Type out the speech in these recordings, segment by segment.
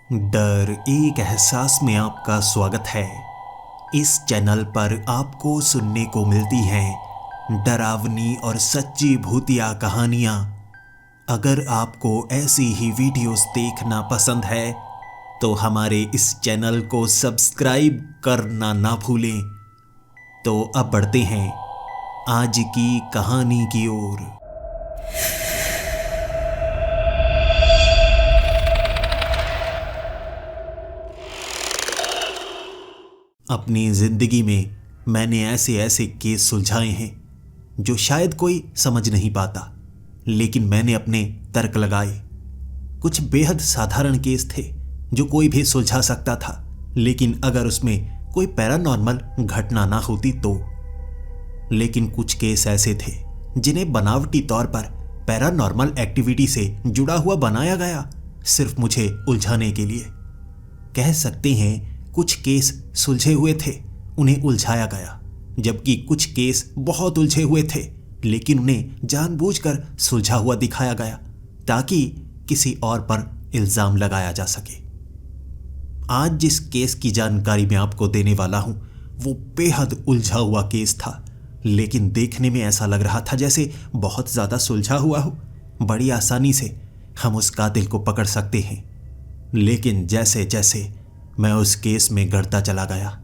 डर एक एहसास में आपका स्वागत है। इस चैनल पर आपको सुनने को मिलती हैं डरावनी और सच्ची भूतिया कहानियाँ। अगर आपको ऐसी ही वीडियोस देखना पसंद है तो हमारे इस चैनल को सब्सक्राइब करना ना भूलें। तो अब बढ़ते हैं आज की कहानी की ओर। अपनी जिंदगी में मैंने ऐसे ऐसे केस सुलझाए हैं जो शायद कोई समझ नहीं पाता, लेकिन मैंने अपने तर्क लगाए। कुछ बेहद साधारण केस थे जो कोई भी सुलझा सकता था, लेकिन अगर उसमें कोई पैरानॉर्मल घटना ना होती तो। लेकिन कुछ केस ऐसे थे जिन्हें बनावटी तौर पर पैरानॉर्मल एक्टिविटी से जुड़ा हुआ बनाया गया, सिर्फ मुझे उलझाने के लिए। कह सकते हैं कुछ केस सुलझे हुए थे, उन्हें उलझाया गया, जबकि कुछ केस बहुत उलझे हुए थे लेकिन उन्हें जानबूझकर सुलझा हुआ दिखाया गया ताकि किसी और पर इल्जाम लगाया जा सके। आज जिस केस की जानकारी मैं आपको देने वाला हूं वो बेहद उलझा हुआ केस था, लेकिन देखने में ऐसा लग रहा था जैसे बहुत ज्यादा सुलझा हुआ हो। बड़ी आसानी से हम उस कातिल को पकड़ सकते हैं। लेकिन जैसे जैसे मैं उस केस में गड़ता चला गया,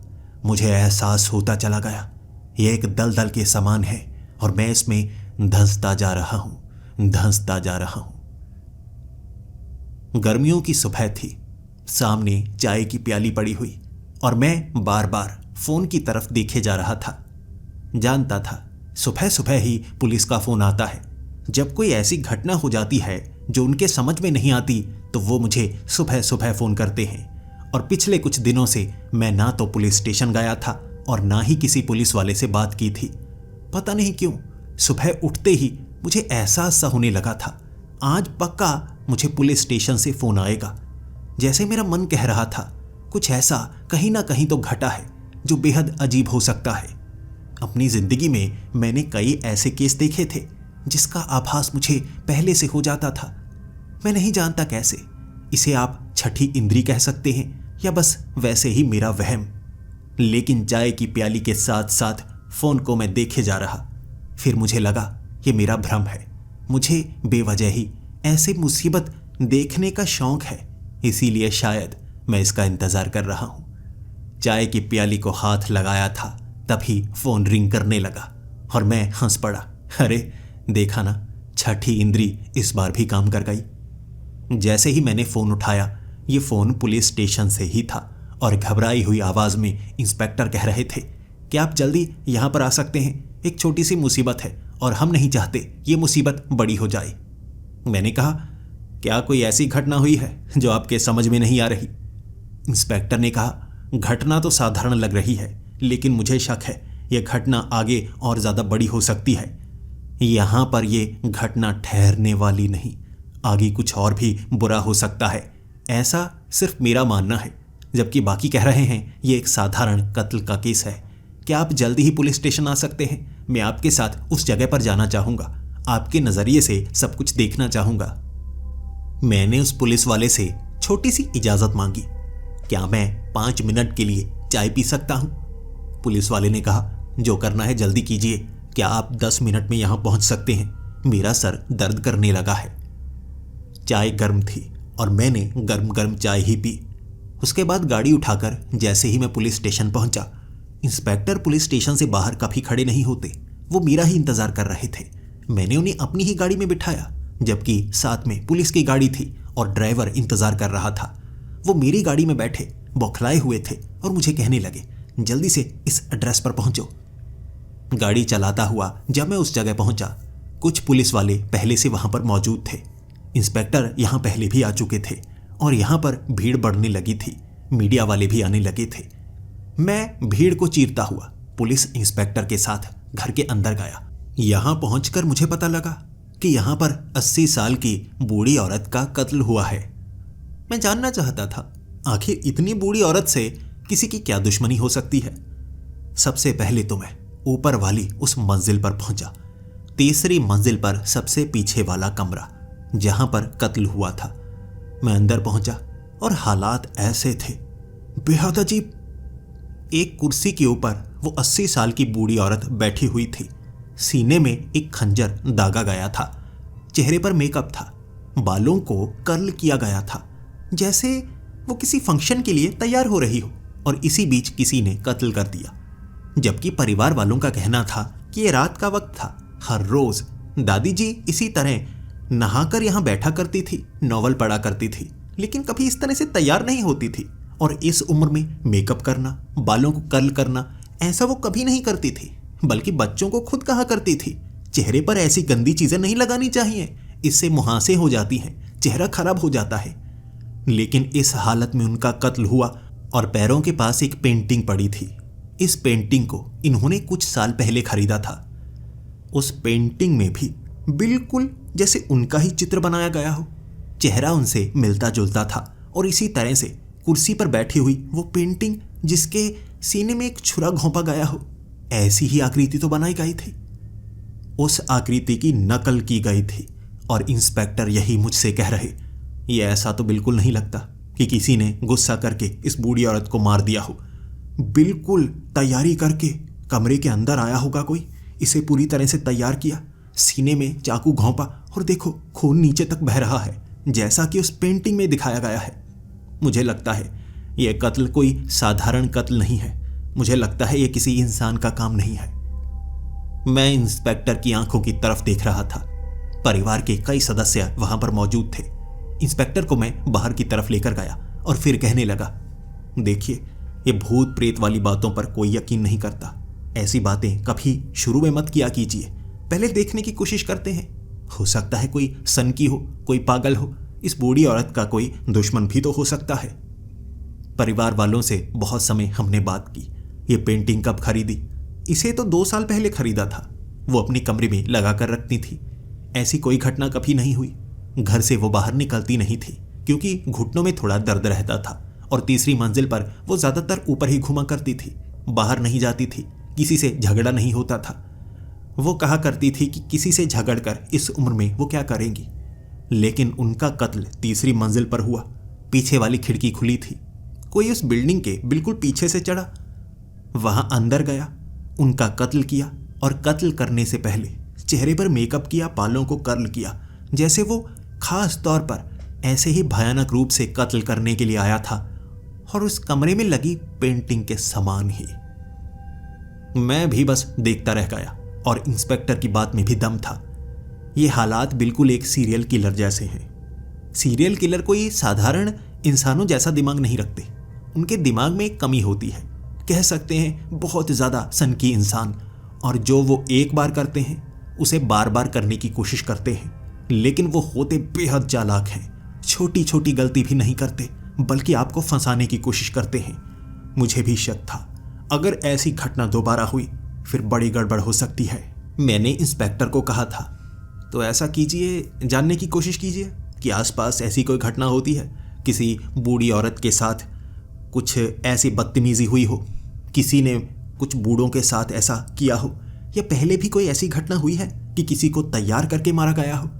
मुझे एहसास होता चला गया यह एक दलदल के समान है और मैं इसमें धंसता जा रहा हूं। गर्मियों की सुबह थी, सामने चाय की प्याली पड़ी हुई और मैं बार बार फोन की तरफ देखे जा रहा था। जानता था सुबह सुबह ही पुलिस का फोन आता है। जब कोई ऐसी घटना हो जाती है जो उनके समझ में नहीं आती तो वो मुझे सुबह सुबह फोन करते हैं। और पिछले कुछ दिनों से मैं ना तो पुलिस स्टेशन गया था और ना ही किसी पुलिस वाले से बात की थी। पता नहीं क्यों सुबह उठते ही मुझे एहसास सा होने लगा था आज पक्का मुझे पुलिस स्टेशन से फोन आएगा। जैसे मेरा मन कह रहा था कुछ ऐसा कहीं ना कहीं तो घटा है जो बेहद अजीब हो सकता है। अपनी जिंदगी में मैंने कई ऐसे केस देखे थे जिसका आभास मुझे पहले से हो जाता था। मैं नहीं जानता कैसे, इसे आप छठी इंद्री कह सकते हैं या बस वैसे ही मेरा वहम। लेकिन चाय की प्याली के साथ साथ फोन को मैं देखे जा रहा। फिर मुझे लगा ये मेरा भ्रम है, मुझे बेवजह ही ऐसे मुसीबत देखने का शौक है, इसीलिए शायद मैं इसका इंतजार कर रहा हूं। चाय की प्याली को हाथ लगाया था तभी फोन रिंग करने लगा और मैं हंस पड़ा। अरे देखा ना, छठी इंद्री इस बार भी काम कर गई। जैसे ही मैंने फोन उठाया, ये फोन पुलिस स्टेशन से ही था और घबराई हुई आवाज में इंस्पेक्टर कह रहे थे कि आप जल्दी यहां पर आ सकते हैं, एक छोटी सी मुसीबत है और हम नहीं चाहते ये मुसीबत बड़ी हो जाए। मैंने कहा क्या कोई ऐसी घटना हुई है जो आपके समझ में नहीं आ रही? इंस्पेक्टर ने कहा घटना तो साधारण लग रही है, लेकिन मुझे शक है यह घटना आगे और ज्यादा बड़ी हो सकती है। यहां पर यह घटना ठहरने वाली नहीं, आगे कुछ और भी बुरा हो सकता है, ऐसा सिर्फ मेरा मानना है। जबकि बाकी कह रहे हैं ये एक साधारण कत्ल का केस है। क्या आप जल्दी ही पुलिस स्टेशन आ सकते हैं? मैं आपके साथ उस जगह पर जाना चाहूंगा, आपके नजरिए से सब कुछ देखना चाहूंगा। मैंने उस पुलिस वाले से छोटी सी इजाजत मांगी, क्या मैं 5 मिनट के लिए चाय पी सकता हूं? पुलिस वाले ने कहा जो करना है जल्दी कीजिए, क्या आप 10 मिनट में यहां पहुंच सकते हैं? मेरा सर दर्द करने लगा है। चाय गर्म थी और मैंने गर्म गर्म चाय ही पी। उसके बाद गाड़ी उठाकर जैसे ही मैं पुलिस स्टेशन पहुंचा, इंस्पेक्टर पुलिस स्टेशन से बाहर कभी खड़े नहीं होते, वो मेरा ही इंतजार कर रहे थे। मैंने उन्हें अपनी ही गाड़ी में बिठाया, जबकि साथ में पुलिस की गाड़ी थी और ड्राइवर इंतजार कर रहा था। वो मेरी गाड़ी में बैठे बौखलाए हुए थे और मुझे कहने लगे जल्दी से इस एड्रेस पर पहुंचो। गाड़ी चलाता हुआ जब मैं उस जगह पहुंचा, कुछ पुलिस वाले पहले से वहां पर मौजूद थे। इंस्पेक्टर यहां पहले भी आ चुके थे और यहां पर भीड़ बढ़ने लगी थी, मीडिया वाले भी आने लगे थे। मैं भीड़ को चीरता हुआ पुलिस इंस्पेक्टर के साथ घर के अंदर गया। यहां पहुंचकर मुझे पता लगा कि यहां पर 80 साल की बूढ़ी औरत का कत्ल हुआ है। मैं जानना चाहता था आखिर इतनी बूढ़ी औरत से किसी की क्या दुश्मनी हो सकती है। सबसे पहले तो मैं ऊपर वाली उस मंजिल पर पहुंचा, तीसरी मंजिल पर सबसे पीछे वाला कमरा जहां पर कत्ल हुआ था। मैं अंदर पहुंचा और हालात ऐसे थे, बेहद अजीब। एक कुर्सी के ऊपर वो 80 साल की बूढ़ी औरत बैठी हुई थी। सीने में एक खंजर दागा गया था। चेहरे पर मेकअप था। बालों को कर्ल किया गया था, जैसे वो किसी फंक्शन के लिए तैयार हो रही हो। और इसी बीच किसी ने कत्ल कर दिया। जबकि परिवार वालों का कहना था कि ये रात का वक्त था। हर रोज दादी जी इसी तरह नहाकर यहाँ बैठा करती थी, नॉवल पढ़ा करती थी, लेकिन कभी इस तरह से तैयार नहीं होती थी। और इस उम्र में मेकअप करना, बालों को कर्ल करना, ऐसा वो कभी नहीं करती थी। बल्कि बच्चों को खुद कहा करती थी, चेहरे पर ऐसी गंदी चीजें नहीं लगानी चाहिए, इससे मुहासे हो जाती हैं, चेहरा खराब हो जाता है। लेकिन इस हालत में उनका कत्ल हुआ और पैरों के पास एक पेंटिंग पड़ी थी। इस पेंटिंग को इन्होंने कुछ साल पहले खरीदा था। उस पेंटिंग में भी बिल्कुल जैसे उनका ही चित्र बनाया गया हो। चेहरा उनसे मिलता जुलता था। और इसी तरह से कुर्सी पर बैठी हुई वो पेंटिंग, जिसके सीने में एक छुरा घोंपा गया हो, ऐसी ही आकृति तो बनाई गई थी। उस आकृति की नकल की गई थी। और इंस्पेक्टर यही मुझसे कह रहे, ये ऐसा तो बिल्कुल नहीं लगता कि किसी ने गुस्सा करके इस बूढ़ी औरत को मार दिया हो। बिल्कुल तैयारी करके कमरे के अंदर आया होगा कोई, इसे पूरी तरह से तैयार किया, सीने में चाकू घोंपा और देखो खून नीचे तक बह रहा है, जैसा कि उस पेंटिंग में दिखाया गया है। मुझे लगता है यह कत्ल कोई साधारण कत्ल नहीं है। मुझे लगता है यह किसी इंसान का काम नहीं है। मैं इंस्पेक्टर की आंखों की तरफ देख रहा था। परिवार के कई सदस्य वहां पर मौजूद थे। इंस्पेक्टर को मैं बाहर की तरफ लेकर गया और फिर कहने लगा, देखिए, ये भूत प्रेत वाली बातों पर कोई यकीन नहीं करता। ऐसी बातें कभी शुरू में मत किया कीजिए, पहले देखने की कोशिश करते हैं। हो सकता है कोई सनकी हो, कोई पागल हो, इस बूढ़ी औरत का कोई दुश्मन भी तो हो सकता है। परिवार वालों से बहुत समय हमने बात की। ये पेंटिंग कब खरीदी? इसे तो 2 साल पहले खरीदा था। वो अपने कमरे में लगा कर रखती थी। ऐसी कोई घटना कभी नहीं हुई। घर से वो बाहर निकलती नहीं थी, क्योंकि घुटनों में थोड़ा दर्द रहता था। और तीसरी मंजिल पर वो ज्यादातर ऊपर ही घुमा करती थी, बाहर नहीं जाती थी। किसी से झगड़ा नहीं होता था। वो कहा करती थी कि किसी से झगड़कर इस उम्र में वो क्या करेंगी। लेकिन उनका कत्ल तीसरी मंजिल पर हुआ। पीछे वाली खिड़की खुली थी। कोई उस बिल्डिंग के बिल्कुल पीछे से चढ़ा, वहां अंदर गया, उनका कत्ल किया। और कत्ल करने से पहले चेहरे पर मेकअप किया, बालों को कर्ल किया, जैसे वो खास तौर पर ऐसे ही भयानक रूप से कत्ल करने के लिए आया था। और उस कमरे में लगी पेंटिंग के समान ही। मैं भी बस देखता रह गया। और इंस्पेक्टर की बात में भी दम था। ये हालात बिल्कुल एक सीरियल किलर जैसे हैं। सीरियल किलर कोई साधारण इंसानों जैसा दिमाग नहीं रखते। उनके दिमाग में एक कमी होती है, कह सकते हैं बहुत ज़्यादा सनकी इंसान। और जो वो एक बार करते हैं उसे बार बार करने की कोशिश करते हैं। लेकिन वो होते बेहद चालाक हैं। छोटी छोटी गलती भी नहीं करते, बल्कि आपको फंसाने की कोशिश करते हैं। मुझे भी शक था, अगर ऐसी घटना दोबारा हुई फिर बड़ी गड़बड़ हो सकती है। मैंने इंस्पेक्टर को कहा था, तो ऐसा कीजिए, जानने की कोशिश कीजिए कि आसपास ऐसी कोई घटना होती है, किसी बूढ़ी औरत के साथ कुछ ऐसी बदतमीजी हुई हो, किसी ने कुछ बूढ़ों के साथ ऐसा किया हो, या पहले भी कोई ऐसी घटना हुई है कि किसी को तैयार करके मारा गया हो।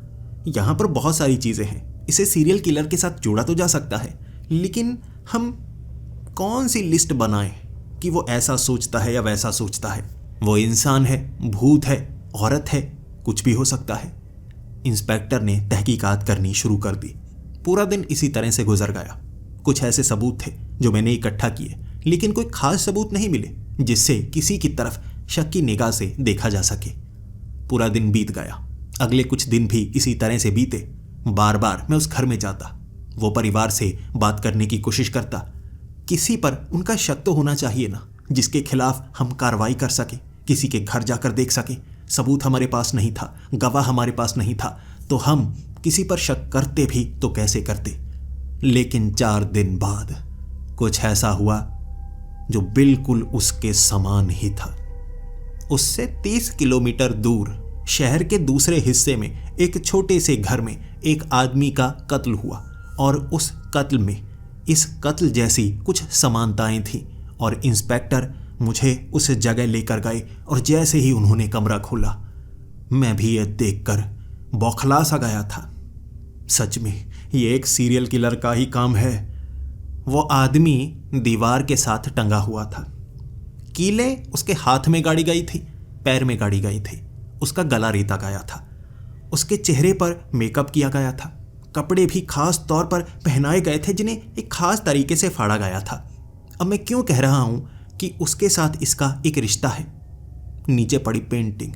यहाँ पर बहुत सारी चीज़ें हैं। इसे सीरियल किलर के साथ जोड़ा तो जा सकता है, लेकिन हम कौन सी लिस्ट बनाएं कि वो ऐसा सोचता है या वैसा सोचता है। वो इंसान है, भूत है, औरत है, कुछ भी हो सकता है। इंस्पेक्टर ने तहकीकात करनी शुरू कर दी। पूरा दिन इसी तरह से गुजर गया। कुछ ऐसे सबूत थे जो मैंने इकट्ठा किए, लेकिन कोई खास सबूत नहीं मिले जिससे किसी की तरफ शक की निगाह से देखा जा सके। पूरा दिन बीत गया। अगले कुछ दिन भी इसी तरह से बीते। बार बार मैं उस घर में जाता, वो परिवार से बात करने की कोशिश करता। किसी पर उनका शक तो होना चाहिए ना, जिसके खिलाफ हम कार्रवाई कर सकें, किसी के घर जाकर देख सकें। सबूत हमारे पास नहीं था, गवाह हमारे पास नहीं था, तो हम किसी पर शक करते भी तो कैसे करते। लेकिन 4 दिन बाद कुछ ऐसा हुआ जो बिल्कुल उसके समान ही था। उससे 30 किलोमीटर दूर शहर के दूसरे हिस्से में एक छोटे से घर में एक आदमी का कत्ल हुआ। और उस कत्ल में इस कत्ल जैसी कुछ समानताएं थीं। और इंस्पेक्टर मुझे उस जगह लेकर गए और जैसे ही उन्होंने कमरा खोला, मैं भी यह देखकर बौखला सा गया था। सच में ये एक सीरियल किलर का ही काम है। वो आदमी दीवार के साथ टंगा हुआ था। कीले उसके हाथ में गाड़ी गई थी, पैर में गाड़ी गई थी। उसका गला रेता गया था। उसके चेहरे पर मेकअप किया गया था। कपड़े भी खास तौर पर पहनाए गए थे जिन्हें एक खास तरीके से फाड़ा गया था। अब मैं क्यों कह रहा हूं कि उसके साथ इसका एक रिश्ता है। नीचे पड़ी पेंटिंग,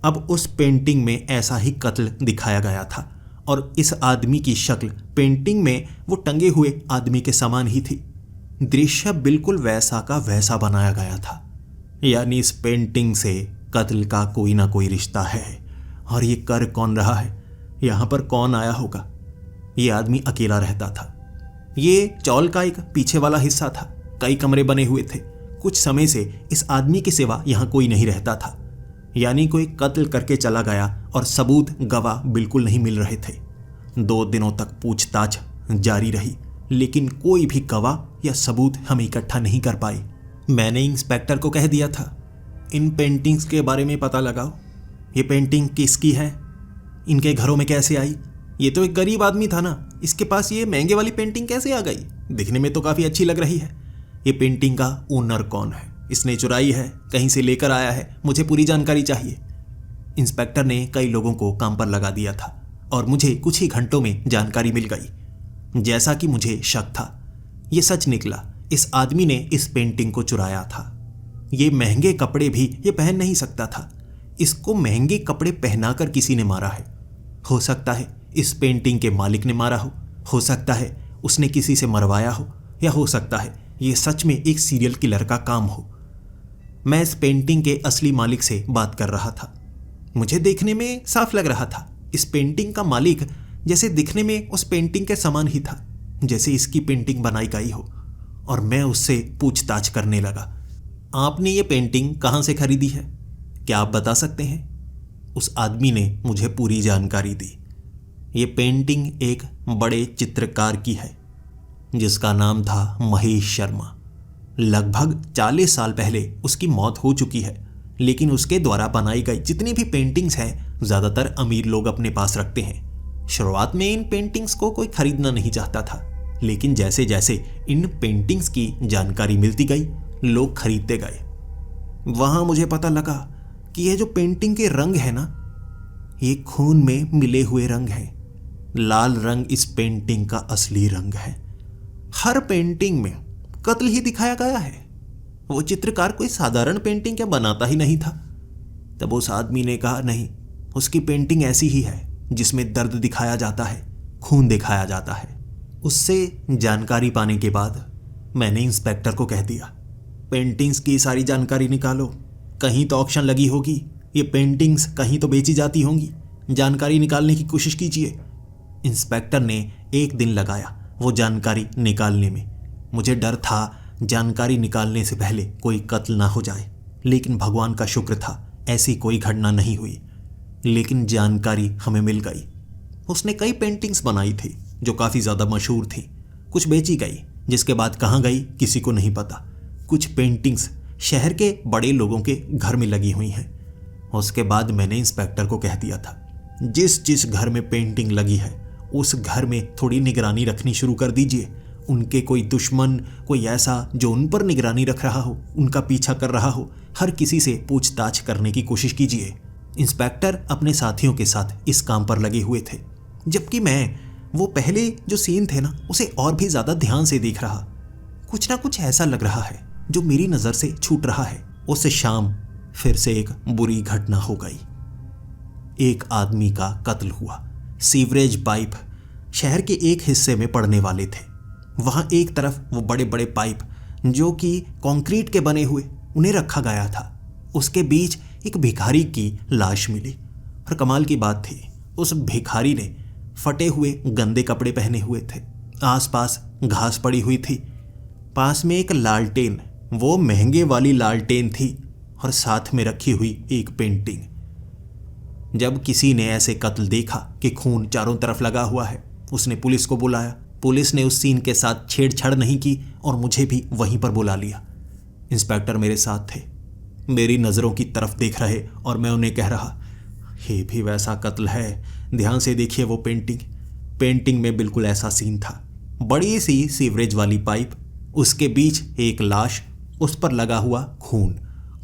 अब उस पेंटिंग में ऐसा ही कत्ल दिखाया गया था और इस आदमी की शक्ल पेंटिंग में वो टंगे हुए आदमी के समान ही थी। दृश्य बिल्कुल वैसा का वैसा बनाया गया था। यानी इस पेंटिंग से कत्ल का कोई ना कोई रिश्ता है। और ये कर कौन रहा है? यहाँ पर कौन आया होगा? ये आदमी अकेला रहता था। ये चौल का एक पीछे वाला हिस्सा था। कई कमरे बने हुए थे। कुछ समय से इस आदमी के सिवा यहाँ कोई नहीं रहता था। यानी कोई कत्ल करके चला गया और सबूत गवाह बिल्कुल नहीं मिल रहे थे। 2 दिनों तक पूछताछ जारी रही, लेकिन कोई भी गवाह या सबूत हम इकट्ठा नहीं कर पाए। मैंने इंस्पेक्टर को कह दिया था, इन पेंटिंग्स के बारे में पता लगाओ। ये पेंटिंग किसकी है? इनके घरों में कैसे आई? ये तो एक गरीब आदमी था ना, इसके पास ये महंगे वाली पेंटिंग कैसे आ गई? दिखने में तो काफ़ी अच्छी लग रही है। ये पेंटिंग का ओनर कौन है? इसने चुराई है, कहीं से लेकर आया है? मुझे पूरी जानकारी चाहिए। इंस्पेक्टर ने कई लोगों को काम पर लगा दिया था और मुझे कुछ ही घंटों में जानकारी मिल गई। जैसा कि मुझे शक था, ये सच निकला। इस आदमी ने इस पेंटिंग को चुराया था। ये महंगे कपड़े भी ये पहन नहीं सकता था। इसको महंगे कपड़े पहनाकर किसी ने मारा है। हो सकता है इस पेंटिंग के मालिक ने मारा हो सकता है उसने किसी से मरवाया हो, या हो सकता है ये सच में एक सीरियल किलर का काम हो। मैं इस पेंटिंग के असली मालिक से बात कर रहा था। मुझे देखने में साफ लग रहा था इस पेंटिंग का मालिक जैसे दिखने में उस पेंटिंग के समान ही था जैसे इसकी पेंटिंग बनाई गई हो। और मैं उससे पूछताछ करने लगा, आपने ये पेंटिंग कहाँ से खरीदी है? क्या आप बता सकते हैं? उस आदमी ने मुझे पूरी जानकारी दी। ये पेंटिंग एक बड़े चित्रकार की है जिसका नाम था महेश शर्मा। लगभग 40 साल पहले उसकी मौत हो चुकी है, लेकिन उसके द्वारा बनाई गई जितनी भी पेंटिंग्स हैं ज़्यादातर अमीर लोग अपने पास रखते हैं। शुरुआत में इन पेंटिंग्स को कोई खरीदना नहीं चाहता था, लेकिन जैसे जैसे इन पेंटिंग्स की जानकारी मिलती गई लोग खरीदते गए। वहाँ मुझे पता लगा कि ये जो पेंटिंग के रंग है ना, ये खून में मिले हुए रंग हैं। लाल रंग इस पेंटिंग का असली रंग है। हर पेंटिंग में कत्ल ही दिखाया गया है। वो चित्रकार कोई साधारण पेंटिंग क्या बनाता ही नहीं था। तब उस आदमी ने कहा, नहीं, उसकी पेंटिंग ऐसी ही है जिसमें दर्द दिखाया जाता है, खून दिखाया जाता है। उससे जानकारी पाने के बाद मैंने इंस्पेक्टर को कह दिया, पेंटिंग्स की सारी जानकारी निकालो। कहीं तो ऑक्शन लगी होगी, ये पेंटिंग्स कहीं तो बेची जाती होंगी। जानकारी निकालने की कोशिश कीजिए। इंस्पेक्टर ने 1 दिन लगाया वो जानकारी निकालने में। मुझे डर था जानकारी निकालने से पहले कोई कत्ल ना हो जाए, लेकिन भगवान का शुक्र था ऐसी कोई घटना नहीं हुई। लेकिन जानकारी हमें मिल गई। उसने कई पेंटिंग्स बनाई थी जो काफ़ी ज़्यादा मशहूर थी। कुछ बेची गई, जिसके बाद कहाँ गई किसी को नहीं पता। कुछ पेंटिंग्स शहर के बड़े लोगों के घर में लगी हुई हैं। उसके बाद मैंने इंस्पेक्टर को कह दिया था, जिस जिस घर में पेंटिंग लगी है उस घर में थोड़ी निगरानी रखनी शुरू कर दीजिए। उनके कोई दुश्मन, कोई ऐसा जो उन पर निगरानी रख रहा हो, उनका पीछा कर रहा हो, हर किसी से पूछताछ करने की कोशिश कीजिए। इंस्पेक्टर अपने साथियों के साथ इस काम पर लगे हुए थे, जबकि मैं वो पहले जो सीन थे ना उसे और भी ज़्यादा ध्यान से देख रहा। कुछ ना कुछ ऐसा लग रहा है जो मेरी नज़र से छूट रहा है। उस शाम फिर से एक बुरी घटना हो गई। एक आदमी का कत्ल हुआ। सीवरेज पाइप शहर के एक हिस्से में पड़ने वाले थे। वहाँ एक तरफ वो बड़े बड़े पाइप जो कि कंक्रीट के बने हुए, उन्हें रखा गया था। उसके बीच एक भिखारी की लाश मिली। और कमाल की बात थी, उस भिखारी ने फटे हुए गंदे कपड़े पहने हुए थे। आसपास घास पड़ी हुई थी। पास में एक लालटेन, वो महंगे वाली लालटेन थी, और साथ में रखी हुई एक पेंटिंग। जब किसी ने ऐसे कत्ल देखा कि खून चारों तरफ लगा हुआ है, उसने पुलिस को बुलाया। पुलिस ने उस सीन के साथ छेड़छाड़ नहीं की और मुझे भी वहीं पर बुला लिया। इंस्पेक्टर मेरे साथ थे, मेरी नज़रों की तरफ देख रहे, और मैं उन्हें कह रहा, ये भी वैसा कत्ल है, ध्यान से देखिए वो पेंटिंग में बिल्कुल ऐसा सीन था। बड़ी सी सीवरेज वाली पाइप, उसके बीच एक लाश, उस पर लगा हुआ खून।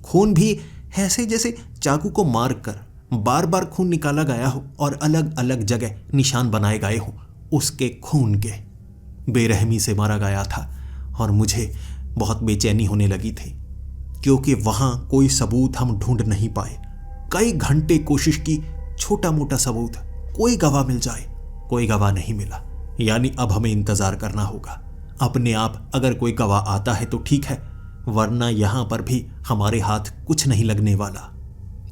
खून भी ऐसे जैसे चाकू को मार कर बार बार खून निकाला गया हो और अलग अलग जगह निशान बनाए गए हो उसके खून के। बेरहमी से मारा गया था और मुझे बहुत बेचैनी होने लगी थी, क्योंकि वहां कोई सबूत हम ढूंढ नहीं पाए। कई घंटे कोशिश की, छोटा मोटा सबूत, कोई गवाह मिल जाए, कोई गवाह नहीं मिला। यानी अब हमें इंतजार करना होगा। अपने आप अगर कोई गवाह आता है तो ठीक है, वरना यहां पर भी हमारे हाथ कुछ नहीं लगने वाला।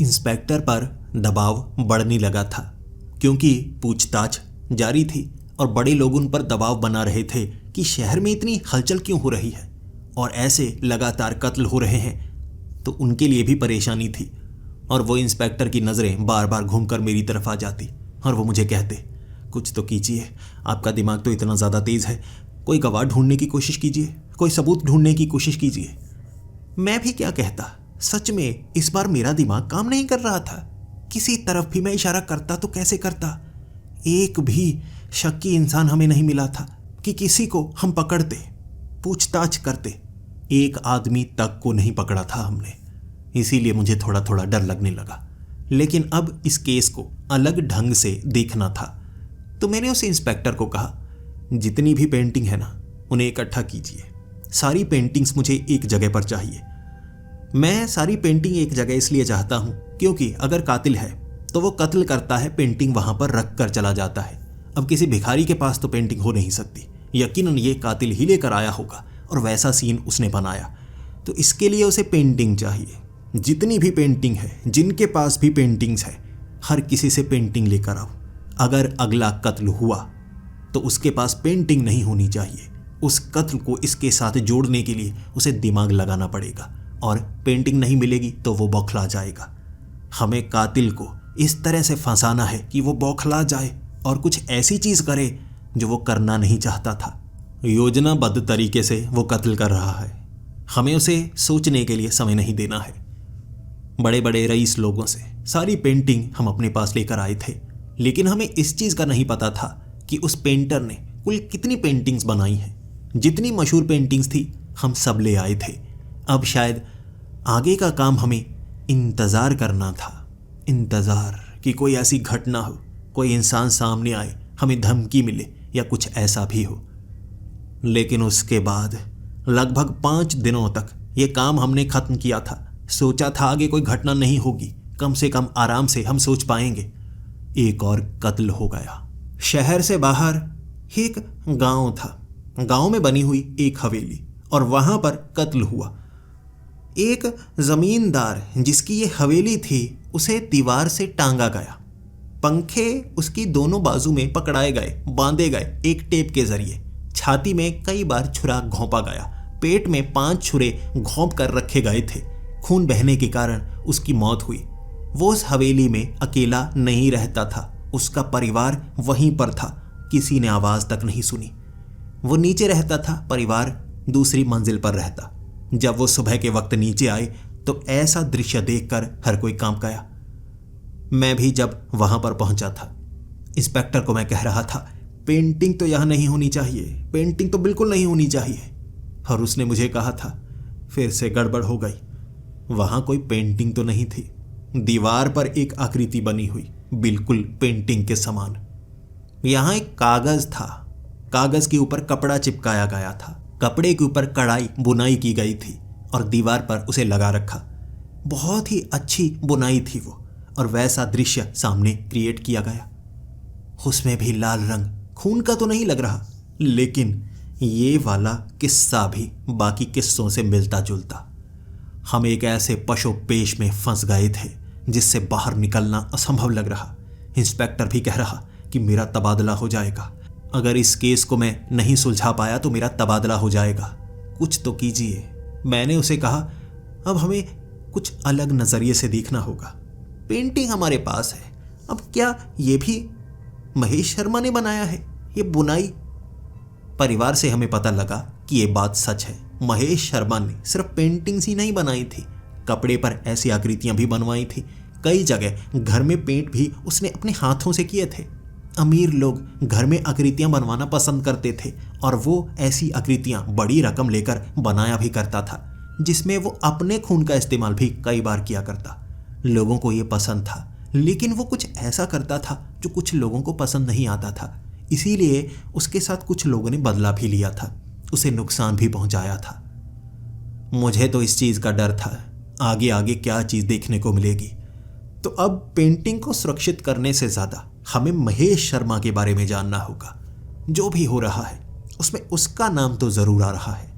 इंस्पेक्टर पर दबाव बढ़ने लगा था, क्योंकि पूछताछ जारी थी और बड़े लोग उन पर दबाव बना रहे थे कि शहर में इतनी हलचल क्यों हो रही है और ऐसे लगातार कत्ल हो रहे हैं, तो उनके लिए भी परेशानी थी। और वो इंस्पेक्टर की नज़रें बार बार घूमकर मेरी तरफ आ जाती और वो मुझे कहते, कुछ तो कीजिए, आपका दिमाग तो इतना ज़्यादा तेज़ है, कोई गवाह ढूंढने की कोशिश कीजिए, कोई सबूत ढूंढने की कोशिश कीजिए। मैं भी क्या कहता, सच में इस बार मेरा दिमाग काम नहीं कर रहा था। किसी तरफ भी मैं इशारा करता तो कैसे करता, एक भी शक्की इंसान हमें नहीं मिला था कि किसी को हम पकड़ते, पूछताछ करते। एक आदमी तक को नहीं पकड़ा था हमने। इसीलिए मुझे थोड़ा थोड़ा डर लगने लगा। लेकिन अब इस केस को अलग ढंग से देखना था, तो मैंने उस इंस्पेक्टर को कहा, जितनी भी पेंटिंग है ना, उन्हें इकट्ठा कीजिए। सारी पेंटिंग्स मुझे एक जगह पर चाहिए। मैं सारी पेंटिंग एक जगह इसलिए चाहता हूँ क्योंकि अगर कातिल है तो वो कत्ल करता है, पेंटिंग वहाँ पर रख कर चला जाता है। अब किसी भिखारी के पास तो पेंटिंग हो नहीं सकती, यकीनन ये कातिल ही लेकर आया होगा और वैसा सीन उसने बनाया। तो इसके लिए उसे पेंटिंग चाहिए। जितनी भी पेंटिंग है, जिनके पास भी पेंटिंग्स है, हर किसी से पेंटिंग लेकर आओ। अगर अगला कत्ल हुआ तो उसके पास पेंटिंग नहीं होनी चाहिए। उस कत्ल को इसके साथ जोड़ने के लिए उसे दिमाग लगाना पड़ेगा, और पेंटिंग नहीं मिलेगी तो वो बौखला जाएगा। हमें कातिल को इस तरह से फंसाना है कि वो बौखला जाए और कुछ ऐसी चीज़ करे जो वो करना नहीं चाहता था। योजनाबद्ध तरीके से वो कत्ल कर रहा है। हमें उसे सोचने के लिए समय नहीं देना है। बड़े बड़े रईस लोगों से सारी पेंटिंग हम अपने पास लेकर आए थे, लेकिन हमें इस चीज़ का नहीं पता था कि उस पेंटर ने कुल कितनी पेंटिंग्स बनाई हैं। जितनी मशहूर पेंटिंग्स थी हम सब ले आए थे। अब शायद आगे का काम हमें इंतज़ार करना था। इंतज़ार कि कोई ऐसी घटना हो, कोई इंसान सामने आए, हमें धमकी मिले या कुछ ऐसा भी हो। लेकिन उसके बाद लगभग 5 दिनों तक ये काम हमने ख़त्म किया था। सोचा था आगे कोई घटना नहीं होगी, कम से कम आराम से हम सोच पाएंगे। एक और कत्ल हो गया। शहर से बाहर एक गांव था। गांव में बनी हुई एक हवेली, और वहां पर कत्ल हुआ। एक जमींदार जिसकी ये हवेली थी, उसे दीवार से टांगा गया। पंखे उसकी दोनों बाजू में पकड़ाए गए, बांधे गए एक टेप के जरिए। छाती में कई बार छुरा घोंपा गया। पेट में 5 छुरे घोंप कर रखे गए थे। खून बहने के कारण उसकी मौत हुई। वो उस हवेली में अकेला नहीं रहता था, उसका परिवार वहीं पर था। किसी ने आवाज़ तक नहीं सुनी। वो नीचे रहता था, परिवार दूसरी मंजिल पर रहता। जब वो सुबह के वक्त नीचे आए तो ऐसा दृश्य देखकर हर कोई कांप गया। मैं भी जब वहां पर पहुंचा था, इंस्पेक्टर को मैं कह रहा था, पेंटिंग तो यहां नहीं होनी चाहिए, पेंटिंग तो बिल्कुल नहीं होनी चाहिए। और उसने मुझे कहा था, फिर से गड़बड़ हो गई। वहां कोई पेंटिंग तो नहीं थी। दीवार पर एक आकृति बनी हुई, बिल्कुल पेंटिंग के समान। यहां एक कागज था। कागज के ऊपर कपड़ा चिपकाया गया था। कपड़े के ऊपर कढ़ाई बुनाई की गई थी और दीवार पर उसे लगा रखा। बहुत ही अच्छी बुनाई थी वो, और वैसा दृश्य सामने क्रिएट किया गया। उसमें भी लाल रंग, खून का तो नहीं लग रहा, लेकिन ये वाला किस्सा भी बाकी किस्सों से मिलता जुलता। हम एक ऐसे पशुपेश में फंस गए थे जिससे बाहर निकलना असंभव लग रहा। इंस्पेक्टर भी कह रहा कि मेरा तबादला हो जाएगा। अगर इस केस को मैं नहीं सुलझा पाया तो मेरा तबादला हो जाएगा। कुछ तो कीजिए। मैंने उसे कहा, अब हमें कुछ अलग नज़रिए से देखना होगा। पेंटिंग हमारे पास है, अब क्या ये भी महेश शर्मा ने बनाया है? ये बुनाई? परिवार से हमें पता लगा कि ये बात सच है। महेश शर्मा ने सिर्फ पेंटिंग्स ही नहीं बनाई थी, कपड़े पर ऐसी आकृतियां भी बनवाई थी। कई जगह घर में पेंट भी उसने अपने हाथों से किए थे। अमीर लोग घर में आकृतियां बनवाना पसंद करते थे और वो ऐसी आकृतियां बड़ी रकम लेकर बनाया भी करता था, जिसमें वो अपने खून का इस्तेमाल भी कई बार किया करता। लोगों को ये पसंद था, लेकिन वो कुछ ऐसा करता था जो कुछ लोगों को पसंद नहीं आता था। इसीलिए उसके साथ कुछ लोगों ने बदला भी लिया था, उसे नुकसान भी पहुंचाया था। मुझे तो इस चीज़ का डर था, आगे आगे क्या चीज़ देखने को मिलेगी। तो अब पेंटिंग को सुरक्षित करने से ज़्यादा हमें महेश शर्मा के बारे में जानना होगा। जो भी हो रहा है उसमें उसका नाम तो ज़रूर आ रहा है।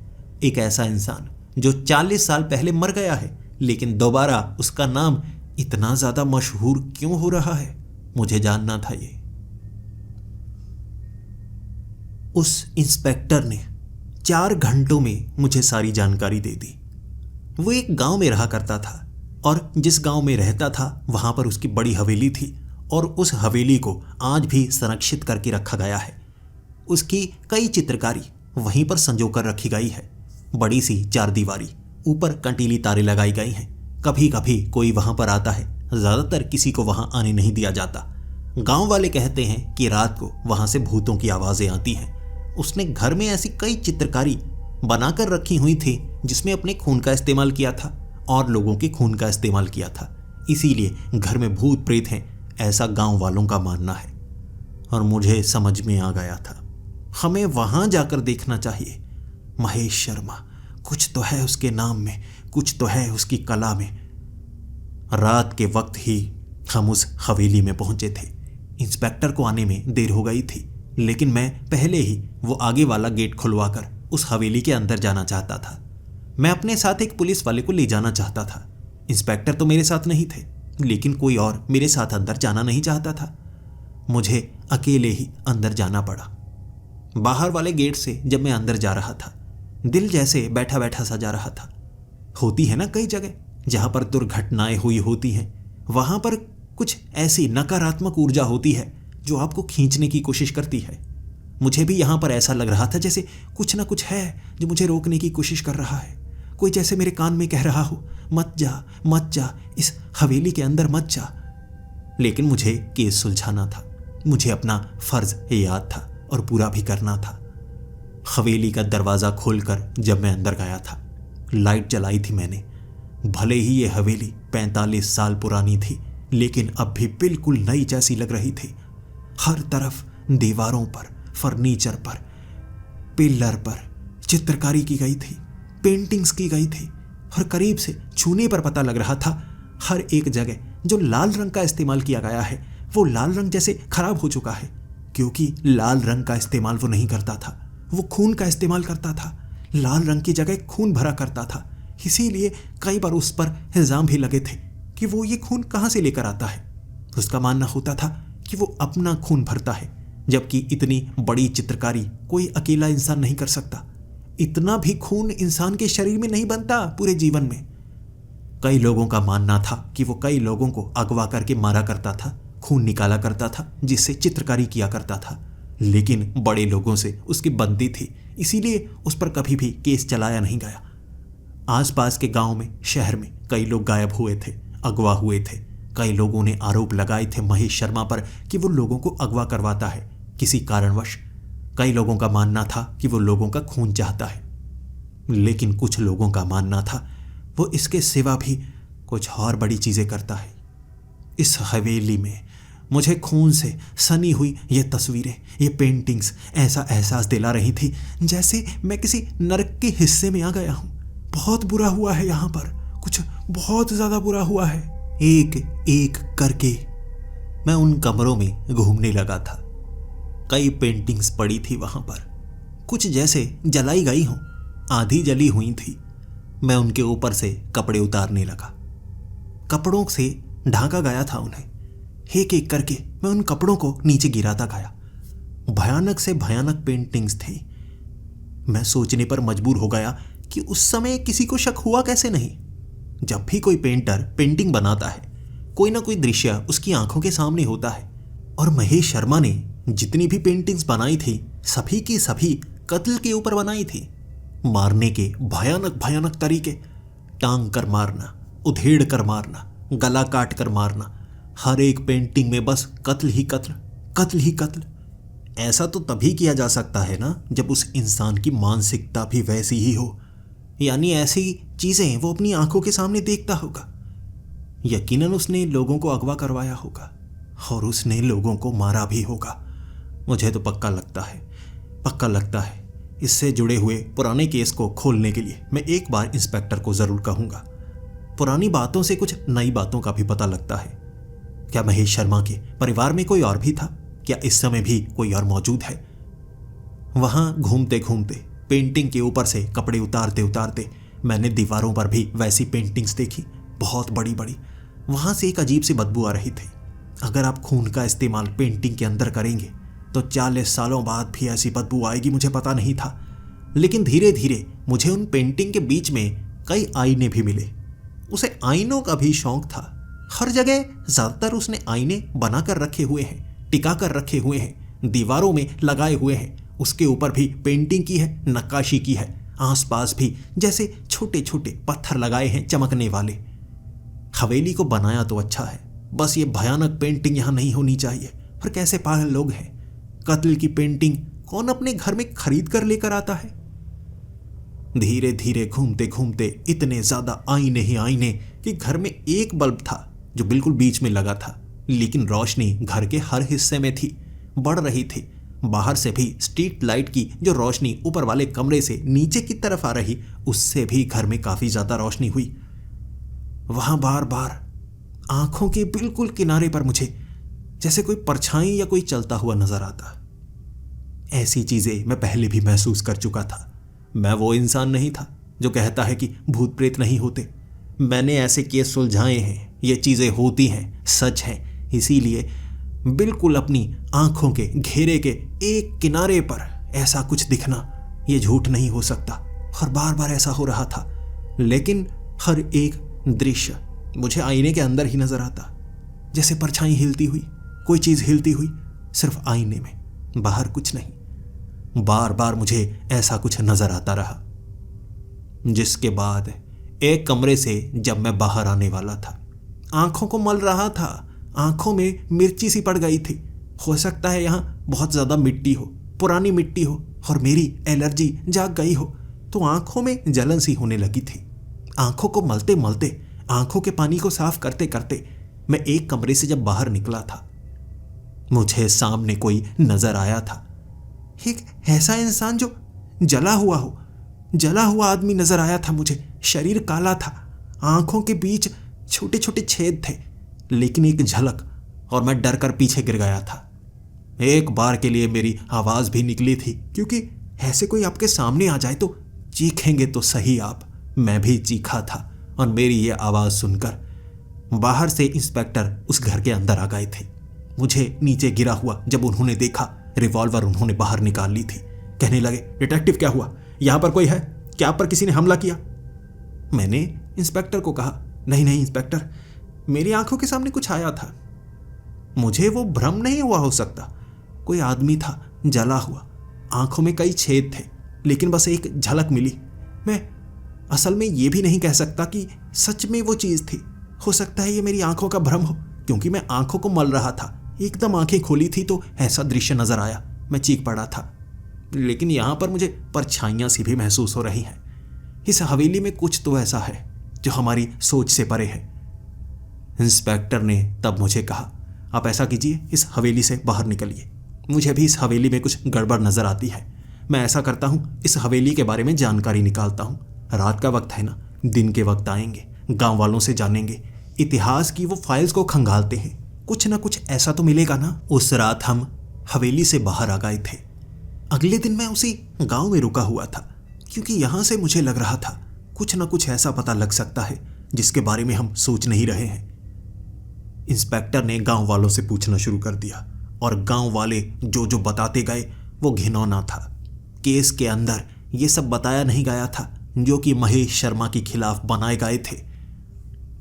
एक ऐसा इंसान जो 40 साल पहले मर गया है, लेकिन दोबारा उसका नाम इतना ज़्यादा मशहूर क्यों हो रहा है, मुझे जानना था ये। उस इंस्पेक्टर ने 4 घंटों में मुझे सारी जानकारी दे दी। वो एक गांव में रहा करता था और जिस गांव में रहता था वहां पर उसकी बड़ी हवेली थी और उस हवेली को आज भी संरक्षित करके रखा गया है। उसकी कई चित्रकारी वहीं पर संजो कर रखी गई है। बड़ी सी 4 दीवारी, ऊपर कंटीली तारे लगाई गई हैं। कभी कभी कोई वहां पर आता है, ज़्यादातर किसी को वहां आने नहीं दिया जाता। गांव वाले कहते हैं कि रात को वहां से भूतों की आवाज़ें आती हैं। उसने घर में ऐसी कई चित्रकारी बनाकर रखी हुई थी जिसमें अपने खून का इस्तेमाल किया था और लोगों के खून का इस्तेमाल किया था। इसीलिए घर में भूत प्रेत हैं, ऐसा गांव वालों का मानना है। और मुझे समझ में आ गया था, हमें वहां जाकर देखना चाहिए। महेश शर्मा, कुछ तो है उसके नाम में, कुछ तो है उसकी कला में। रात के वक्त ही हम उस हवेली में पहुंचे थे। इंस्पेक्टर को आने में देर हो गई थी, लेकिन मैं पहले ही वो आगे वाला गेट खुलवाकर उस हवेली के अंदर जाना चाहता था। मैं अपने साथ एक पुलिस वाले को ले जाना चाहता था। इंस्पेक्टर तो मेरे साथ नहीं थे, लेकिन कोई और मेरे साथ अंदर जाना नहीं चाहता था। मुझे अकेले ही अंदर जाना पड़ा। बाहर वाले गेट से जब मैं अंदर जा रहा था, दिल जैसे बैठा बैठा सा जा रहा था। होती है ना कई जगह जहां पर दुर्घटनाएं हुई होती हैं, वहां पर कुछ ऐसी नकारात्मक ऊर्जा होती है जो आपको खींचने की कोशिश करती है। मुझे भी यहां पर ऐसा लग रहा था जैसे कुछ ना कुछ है जो मुझे रोकने की कोशिश कर रहा है। कोई जैसे मेरे कान में कह रहा हो, मत जा मत जा, इस हवेली के अंदर मत जा। लेकिन मुझे केस सुलझाना था, मुझे अपना फर्ज याद था और पूरा भी करना था। हवेली का दरवाज़ा खोलकर जब मैं अंदर गया था, लाइट जलाई थी मैंने। भले ही ये हवेली 45 साल पुरानी थी, लेकिन अब भी बिल्कुल नई जैसी लग रही थी। हर तरफ दीवारों पर, फर्नीचर पर, पिलर पर चित्रकारी की गई थी, पेंटिंग्स की गई थी और करीब से छूने पर पता लग रहा था हर एक जगह जो लाल रंग का इस्तेमाल किया गया है वो लाल रंग जैसे खराब हो चुका है, क्योंकि लाल रंग का इस्तेमाल वो नहीं करता था, वो खून का इस्तेमाल करता था। लाल रंग की जगह खून भरा करता था। इसीलिए कई बार उस पर इल्जाम भी लगे थे कि वो ये खून कहाँ से लेकर आता है। उसका मानना होता था कि वो अपना खून भरता है, जबकि इतनी बड़ी चित्रकारी कोई अकेला इंसान नहीं कर सकता। इतना भी खून इंसान के शरीर में नहीं बनता पूरे जीवन में। कई लोगों का मानना था कि वो कई लोगों को अगवा करके मारा करता था, खून निकाला करता था, जिससे चित्रकारी किया करता था। लेकिन बड़े लोगों से उसकी बनती थी, इसीलिए उस पर कभी भी केस चलाया नहीं गया। आसपास के गांव में, शहर में कई लोग गायब हुए थे, अगवा हुए थे। कई लोगों ने आरोप लगाए थे महेश शर्मा पर कि वो लोगों को अगवा करवाता है किसी कारणवश। कई लोगों का मानना था कि वो लोगों का खून चाहता है, लेकिन कुछ लोगों का मानना था वो इसके सिवा भी कुछ और बड़ी चीज़ें करता है। इस हवेली में मुझे खून से सनी हुई ये तस्वीरें, ये पेंटिंग्स ऐसा एहसास दिला रही थी जैसे मैं किसी नरक के हिस्से में आ गया हूँ। बहुत बुरा हुआ है यहाँ पर, कुछ बहुत ज़्यादा बुरा हुआ है। एक एक करके मैं उन कमरों में घूमने लगा था। कई पेंटिंग्स पड़ी थी वहां पर, कुछ जैसे जलाई गई हों, आधी जली हुई थी। मैं उनके ऊपर से कपड़े उतारने लगा। कपड़ों से ढांका गया था उन्हें। एक एक करके मैं उन कपड़ों को नीचे गिराता गया। भयानक से भयानक पेंटिंग्स थी। मैं सोचने पर मजबूर हो गया कि उस समय किसी को शक हुआ कैसे नहीं। जब भी कोई पेंटर पेंटिंग बनाता है, कोई ना कोई दृश्य उसकी आंखों के सामने होता है। और महेश शर्मा ने जितनी भी पेंटिंग्स बनाई थी, सभी की सभी कत्ल के ऊपर बनाई थी। मारने के भयानक भयानक तरीके, टांग कर मारना, उधेड़ कर मारना, गला काट कर मारना। हर एक पेंटिंग में बस कत्ल ही कत्ल, कत्ल ही कत्ल। ऐसा तो तभी किया जा सकता है ना जब उस इंसान की मानसिकता भी वैसी ही हो, यानी ऐसी चीजें वो अपनी आंखों के सामने देखता होगा। यकीनन उसने लोगों को अगवा करवाया होगा और उसने लोगों को मारा भी होगा। मुझे तो पक्का लगता है। इससे जुड़े हुए पुराने केस को खोलने के लिए मैं एक बार इंस्पेक्टर को जरूर कहूंगा। पुरानी बातों से कुछ नई बातों का भी पता लगता है। क्या महेश शर्मा के परिवार में कोई और भी था? क्या इस समय भी कोई और मौजूद है? वहां घूमते घूमते पेंटिंग के ऊपर से कपड़े उतारते उतारते मैंने दीवारों पर भी वैसी पेंटिंग्स देखी, बहुत बड़ी बड़ी। वहां से एक अजीब सी बदबू आ रही थी। अगर आप खून का इस्तेमाल पेंटिंग के अंदर करेंगे तो 40 सालों बाद भी ऐसी बदबू आएगी, मुझे पता नहीं था। लेकिन धीरे धीरे मुझे उन पेंटिंग के बीच में कई आईने भी मिले। उसे आईनों का भी शौक था। हर जगह ज्यादातर उसने आईने बना कर रखे हुए हैं, टिका कर रखे हुए हैं, दीवारों में लगाए हुए हैं। उसके ऊपर भी पेंटिंग की है, नक्काशी की है। आसपास भी जैसे छोटे छोटे पत्थर लगाए हैं चमकने वाले। हवेली को बनाया तो अच्छा है, बस ये भयानक पेंटिंग यहां नहीं होनी चाहिए। पर कैसे पागल लोग हैं, कत्ल की पेंटिंग कौन अपने घर में खरीद कर लेकर आता है? धीरे धीरे घूमते घूमते इतने ज्यादा आईने ही आईने कि घर में एक बल्ब था जो बिल्कुल बीच में लगा था, लेकिन रोशनी घर के हर हिस्से में थी, बढ़ रही थी। बाहर से भी स्ट्रीट लाइट की जो रोशनी ऊपर वाले कमरे से नीचे की तरफ आ रही, उससे भी घर में काफी ज्यादा रोशनी हुई। वहां बार बार आंखों के बिल्कुल किनारे पर मुझे जैसे कोई परछाई या कोई चलता हुआ नजर आता। ऐसी चीजें मैं पहले भी महसूस कर चुका था। मैं वो इंसान नहीं था जो कहता है कि भूत प्रेत नहीं होते। मैंने ऐसे केस सुलझाए हैं, ये चीजें होती हैं, सच हैं। इसीलिए बिल्कुल अपनी आंखों के घेरे के एक किनारे पर ऐसा कुछ दिखना, ये झूठ नहीं हो सकता। और बार बार ऐसा हो रहा था। लेकिन हर एक दृश्य मुझे आईने के अंदर ही नजर आता, जैसे परछाई हिलती हुई, कोई चीज हिलती हुई, सिर्फ आईने में, बाहर कुछ नहीं। बार बार मुझे ऐसा कुछ नजर आता रहा। जिसके बाद एक कमरे से जब मैं बाहर आने वाला था, आंखों को मल रहा था, आंखों में मिर्ची सी पड़ गई थी। हो सकता है यहां बहुत ज्यादा मिट्टी हो, पुरानी मिट्टी हो, और मेरी एलर्जी जाग गई हो, तो आंखों में जलन सी होने लगी थी। आंखों को मलते मलते, आंखों के पानी को साफ करते करते मैं एक कमरे से जब बाहर निकला था, मुझे सामने कोई नजर आया था। एक ऐसा इंसान जो जला हुआ हो, जला हुआ आदमी नजर आया था मुझे। शरीर काला था, आंखों के बीच छोटे छोटे छेद थे, लेकिन एक झलक और मैं डर कर पीछे गिर गया था। एक बार के लिए मेरी आवाज भी निकली थी, क्योंकि ऐसे कोई आपके सामने आ जाए तो चीखेंगे तो सही आप। मैं भी चीखा था और मेरी ये आवाज सुनकर बाहर से इंस्पेक्टर उस घर के अंदर आ गए थे। मुझे नीचे गिरा हुआ जब उन्होंने देखा, रिवॉल्वर उन्होंने बाहर निकाल ली थी। कहने लगे, डिटेक्टिव क्या हुआ? यहां पर कोई है क्या? आप पर किसी ने हमला किया? मैंने इंस्पेक्टर को कहा, नहीं नहीं इंस्पेक्टर, मेरी आंखों के सामने कुछ आया था। मुझे वो भ्रम नहीं हुआ हो सकता। कोई आदमी था जला हुआ, आंखों में कई छेद थे, लेकिन बस एक झलक मिली। मैं असल में ये भी नहीं कह सकता कि सच में वो चीज थी। हो सकता है ये मेरी आंखों का भ्रम हो, क्योंकि मैं आंखों को मल रहा था, एकदम आंखें खोली थी तो ऐसा दृश्य नजर आया। मैं चीख पड़ा था। लेकिन यहां पर मुझे परछाइयां सी भी महसूस हो रही हैं। इस हवेली में कुछ तो ऐसा है जो हमारी सोच से परे है। इंस्पेक्टर ने तब मुझे कहा, आप ऐसा कीजिए, इस हवेली से बाहर निकलिए। मुझे भी इस हवेली में कुछ गड़बड़ नजर आती है। मैं ऐसा करता हूं, इस हवेली के बारे में जानकारी निकालता हूं। रात का वक्त है ना, दिन के वक्त आएंगे, गांव वालों से जानेंगे, इतिहास की वो फाइल्स को खंगालते हैं, कुछ ना कुछ ऐसा तो मिलेगा ना। उस रात हम हवेली से बाहर आ गए थे। अगले दिन मैं उसी गांव में रुका हुआ था, क्योंकि यहां से मुझे लग रहा था कुछ ना कुछ ऐसा पता लग सकता है जिसके बारे में हम सोच नहीं रहे हैं। इंस्पेक्टर ने गांव वालों से पूछना शुरू कर दिया, और गांव वाले जो जो बताते गए वो घिनौना था। केस के अंदर ये सब बताया नहीं गया था जो कि महेश शर्मा के खिलाफ बनाए गए थे।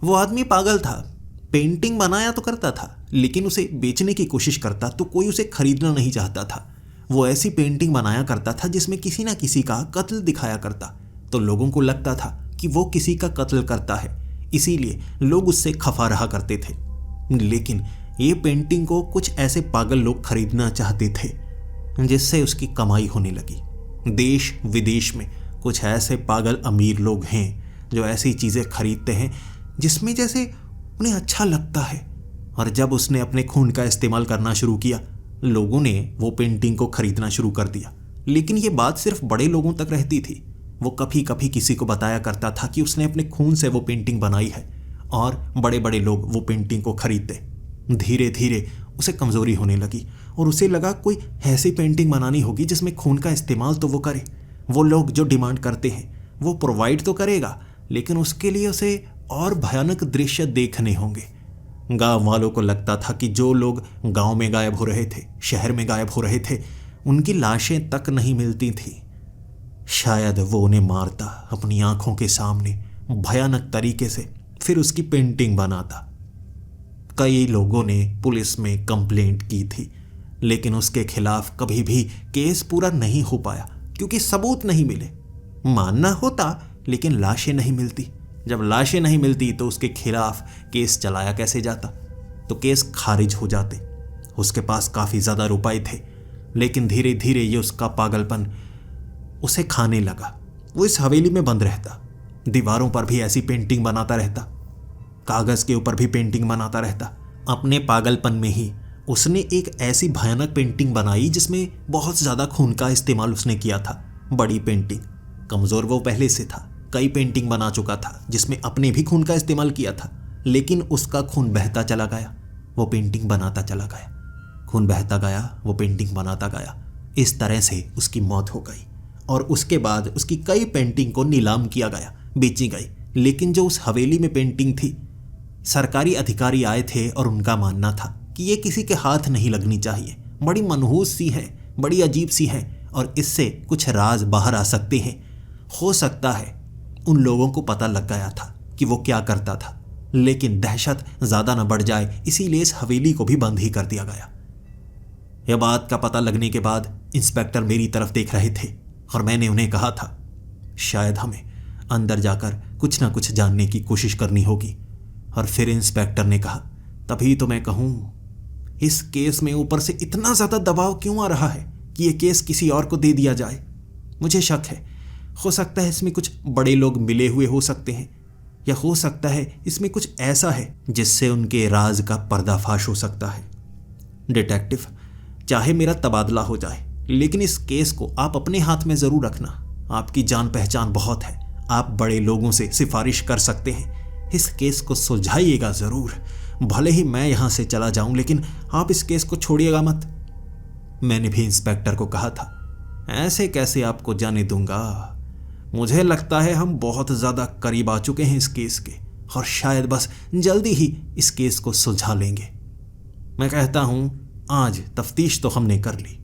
वो आदमी पागल था, पेंटिंग बनाया तो करता था, लेकिन उसे बेचने की कोशिश करता तो कोई उसे खरीदना नहीं चाहता था। वो ऐसी पेंटिंग बनाया करता था जिसमें किसी ना किसी का कत्ल दिखाया करता, तो लोगों को लगता था कि वो किसी का कत्ल करता है, इसीलिए लोग उससे खफा रहा करते थे। लेकिन ये पेंटिंग को कुछ ऐसे पागल लोग खरीदना चाहते थे जिससे उसकी कमाई होने लगी। देश विदेश में कुछ ऐसे पागल अमीर लोग हैं जो ऐसी चीज़ें खरीदते हैं जिसमें जैसे उन्हें अच्छा लगता है। और जब उसने अपने खून का इस्तेमाल करना शुरू किया, लोगों ने वो पेंटिंग को खरीदना शुरू कर दिया। लेकिन ये बात सिर्फ बड़े लोगों तक रहती थी। वो कभी कभी किसी को बताया करता था कि उसने अपने खून से वो पेंटिंग बनाई है, और बड़े बड़े लोग वो पेंटिंग को खरीदते। धीरे धीरे उसे कमज़ोरी होने लगी और उसे लगा कोई ऐसी पेंटिंग बनानी होगी जिसमें खून का इस्तेमाल तो वो करे। वो लोग जो डिमांड करते हैं वो प्रोवाइड तो करेगा, लेकिन उसके लिए उसे और भयानक दृश्य देखने होंगे। गांव वालों को लगता था कि जो लोग गांव में गायब हो रहे थे, शहर में गायब हो रहे थे, उनकी लाशें तक नहीं मिलती थी। शायद वो उन्हें मारता अपनी आंखों के सामने भयानक तरीके से, फिर उसकी पेंटिंग बनाता। कई लोगों ने पुलिस में कंप्लेंट की थी, लेकिन उसके खिलाफ कभी भी केस पूरा नहीं हो पाया क्योंकि सबूत नहीं मिले। मानना होता लेकिन लाशें नहीं मिलती। जब लाशें नहीं मिलती तो उसके खिलाफ केस चलाया कैसे जाता? तो केस खारिज हो जाते। उसके पास काफ़ी ज़्यादा रुपए थे, लेकिन धीरे धीरे ये उसका पागलपन उसे खाने लगा। वो इस हवेली में बंद रहता, दीवारों पर भी ऐसी पेंटिंग बनाता रहता, कागज़ के ऊपर भी पेंटिंग बनाता रहता। अपने पागलपन में ही उसने एक ऐसी भयानक पेंटिंग बनाई जिसमें बहुत ज़्यादा खून का इस्तेमाल उसने किया था। बड़ी पेंटिंग। कमज़ोर वो पहले से था, कई पेंटिंग बना चुका था जिसमें अपने भी खून का इस्तेमाल किया था, लेकिन उसका खून बहता चला गया, वो पेंटिंग बनाता चला गया। खून बहता गया, वो पेंटिंग बनाता गया। इस तरह से उसकी मौत हो गई और उसके बाद उसकी कई पेंटिंग को नीलाम किया गया, बेची गई। लेकिन जो उस हवेली में पेंटिंग थी, सरकारी अधिकारी आए थे और उनका मानना था कि ये किसी के हाथ नहीं लगनी चाहिए, बड़ी मनहूस सी है, बड़ी अजीब सी है और इससे कुछ राज बाहर आ सकते हैं। हो सकता है उन लोगों को पता लग गया था कि वो क्या करता था, लेकिन दहशत ज़्यादा न बढ़ जाए इसीलिए इस हवेली को भी बंद ही कर दिया गया। यह बात का पता लगने के बाद इंस्पेक्टर मेरी तरफ देख रहे थे और मैंने उन्हें कहा था, शायद हमें अंदर जाकर कुछ ना कुछ जानने की कोशिश करनी होगी। और फिर इंस्पेक्टर ने कहा, तभी तो मैं कहूँ, इस केस में ऊपर से इतना ज़्यादा दबाव क्यों आ रहा है कि ये केस किसी और को दे दिया जाए? मुझे शक है, हो सकता है इसमें कुछ बड़े लोग मिले हुए हो सकते हैं, या हो सकता है इसमें कुछ ऐसा है जिससे उनके राज का पर्दाफाश हो सकता है। डिटेक्टिव, चाहे मेरा तबादला हो जाए, लेकिन इस केस को आप अपने हाथ में ज़रूर रखना। आपकी जान पहचान बहुत है, आप बड़े लोगों से सिफारिश कर सकते हैं। इस केस को सुलझाइएगा ज़रूर। भले ही मैं यहाँ से चला जाऊँ, लेकिन आप इस केस को छोड़िएगा मत। मैंने भी इंस्पेक्टर को कहा था, ऐसे कैसे आपको जाने दूंगा। मुझे लगता है हम बहुत ज़्यादा करीब आ चुके हैं इस केस के, और शायद बस जल्दी ही इस केस को सुलझा लेंगे। मैं कहता हूँ, आज तफ्तीश तो हमने कर ली,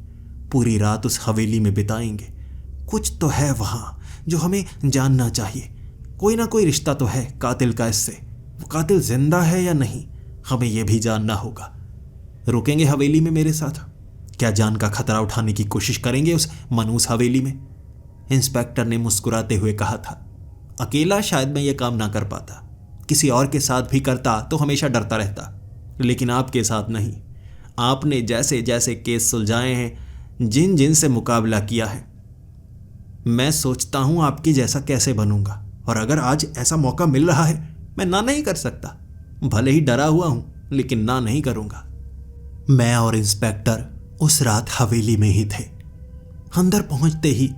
पूरी रात उस हवेली में बिताएंगे। कुछ तो है वहाँ जो हमें जानना चाहिए। कोई ना कोई रिश्ता तो है कातिल का इससे। वो कातिल जिंदा है या नहीं, हमें यह भी जानना होगा। रुकेंगे हवेली में मेरे साथ? क्या जान का खतरा उठाने की कोशिश करेंगे उस मनहूस हवेली में? इंस्पेक्टर ने मुस्कुराते हुए कहा था, अकेला शायद मैं ये काम ना कर पाता, किसी और के साथ भी करता तो हमेशा डरता रहता, लेकिन आपके साथ नहीं। आपने जैसे जैसे केस सुलझाए हैं, जिन जिन से मुकाबला किया है, मैं सोचता हूं आपकी जैसा कैसे बनूंगा। और अगर आज ऐसा मौका मिल रहा है, मैं ना नहीं कर सकता। भले ही डरा हुआ हूं, लेकिन ना नहीं करूंगा। मैं और इंस्पेक्टर उस रात हवेली में ही थे। अंदर पहुंचते ही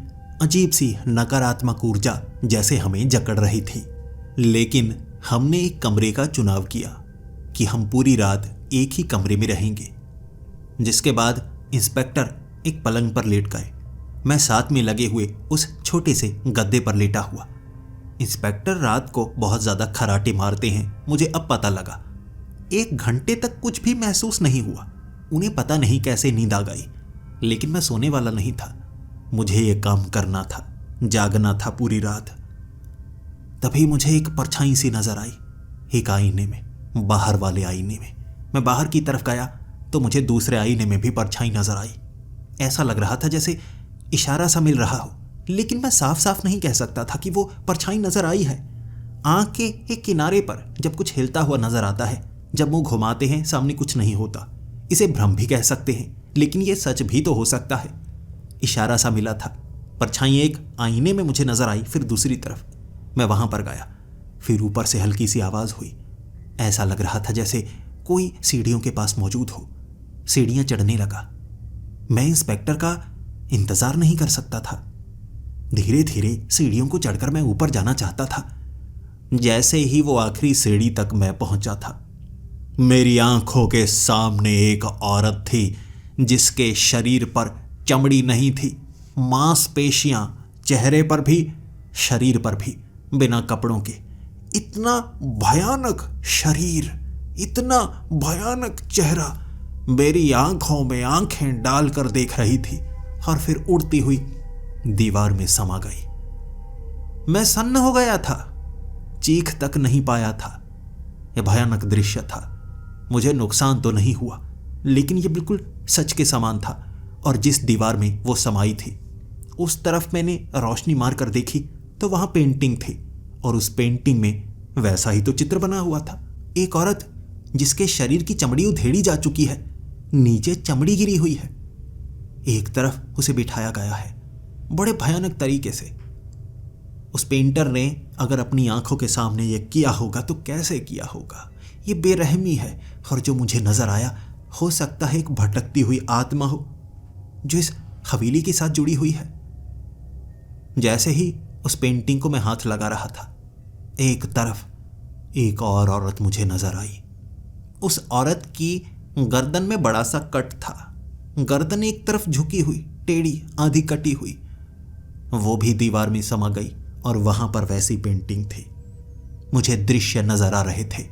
अजीब सी नकारात्मक ऊर्जा जैसे हमें जकड़ रही थी, लेकिन हमने एक कमरे का चुनाव किया कि हम पूरी रात एक ही कमरे में रहेंगे। जिसके बाद इंस्पेक्टर एक पलंग पर लेट गए, मैं साथ में लगे हुए उस छोटे से गद्दे पर लेटा हुआ। इंस्पेक्टर रात को बहुत ज़्यादा खराटे मारते हैं, मुझे अब पता लगा। 1 घंटे तक कुछ भी महसूस नहीं हुआ। उन्हें पता नहीं कैसे नींद आ गई, लेकिन मैं सोने वाला नहीं था। मुझे ये काम करना था, जागना था पूरी रात। तभी मुझे एक परछाई सी नजर आई, एक आईने में, बाहर वाले आईने में। मैं बाहर की तरफ गया तो मुझे दूसरे आईने में भी परछाई नजर आई। ऐसा लग रहा था जैसे इशारा सा मिल रहा हो, लेकिन मैं साफ साफ नहीं कह सकता था कि वो परछाई नजर आई है। आंख के एक किनारे पर जब कुछ हिलता हुआ नजर आता है जब मुंह घुमाते हैं सामने कुछ नहीं होता। इसे भ्रम भी कह सकते हैं, लेकिन यह सच भी तो हो सकता है। इशारा सा मिला था, परछाई एक आईने में मुझे नजर आई, फिर दूसरी तरफ। मैं वहां पर गया। फिर ऊपर से हल्की सी आवाज हुई। ऐसा लग रहा था जैसे कोई सीढ़ियों के पास मौजूद हो। सीढ़ियां चढ़ने लगा। मैं इंस्पेक्टर का इंतजार नहीं कर सकता था। धीरे धीरे सीढ़ियों को चढ़कर मैं ऊपर जाना चाहता था। जैसे ही वो आखिरी सीढ़ी तक मैं पहुंचा था, मेरी आंखों के सामने एक औरत थी जिसके शरीर पर चमड़ी नहीं थी, मांसपेशियां चेहरे पर भी, शरीर पर भी, बिना कपड़ों के। इतना भयानक शरीर, इतना भयानक चेहरा मेरी आंखों में आंखें डालकर देख रही थी और फिर उड़ती हुई दीवार में समा गई। मैं सन्न हो गया था, चीख तक नहीं पाया था। यह भयानक दृश्य था। मुझे नुकसान तो नहीं हुआ, लेकिन यह बिल्कुल सच के समान था। और जिस दीवार में वो समाई थी उस तरफ मैंने रोशनी मारकर देखी तो वहां पेंटिंग थी, और उस पेंटिंग में वैसा ही तो चित्र बना हुआ था। एक औरत जिसके शरीर की चमड़ी उधेड़ी जा चुकी है, नीचे चमड़ी गिरी हुई है। एक तरफ उसे बिठाया गया है बड़े भयानक तरीके से। उस पेंटर ने अगर अपनी आंखों के सामने यह किया होगा तो कैसे किया होगा। ये बेरहमी है। और जो मुझे नजर आया, हो सकता है एक भटकती हुई आत्मा हो जो इस हवेली के साथ जुड़ी हुई है। जैसे ही उस पेंटिंग को मैं हाथ लगा रहा था, एक तरफ एक और औरत मुझे नजर आई। उस औरत की गर्दन में बड़ा सा कट था। गर्दन एक तरफ झुकी हुई, टेढ़ी, आधी कटी हुई। वो भी दीवार में समा गई और वहां पर वैसी पेंटिंग थी। मुझे दृश्य नजर आ रहे थे,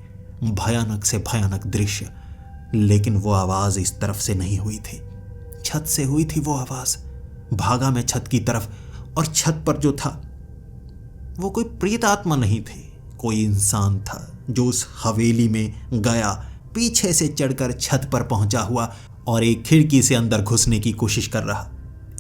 भयानक से भयानक दृश्य। लेकिन वो आवाज इस तरफ से नहीं हुई थी, छत से हुई थी वो आवाज। भागा मैं छत की तरफ, और छत पर जो था वो कोई प्रेत आत्मा नहीं थी, कोई इंसान था जो उस हवेली में गया, पीछे से चढ़कर छत पर पहुंचा हुआ और एक खिड़की से अंदर घुसने की कोशिश कर रहा।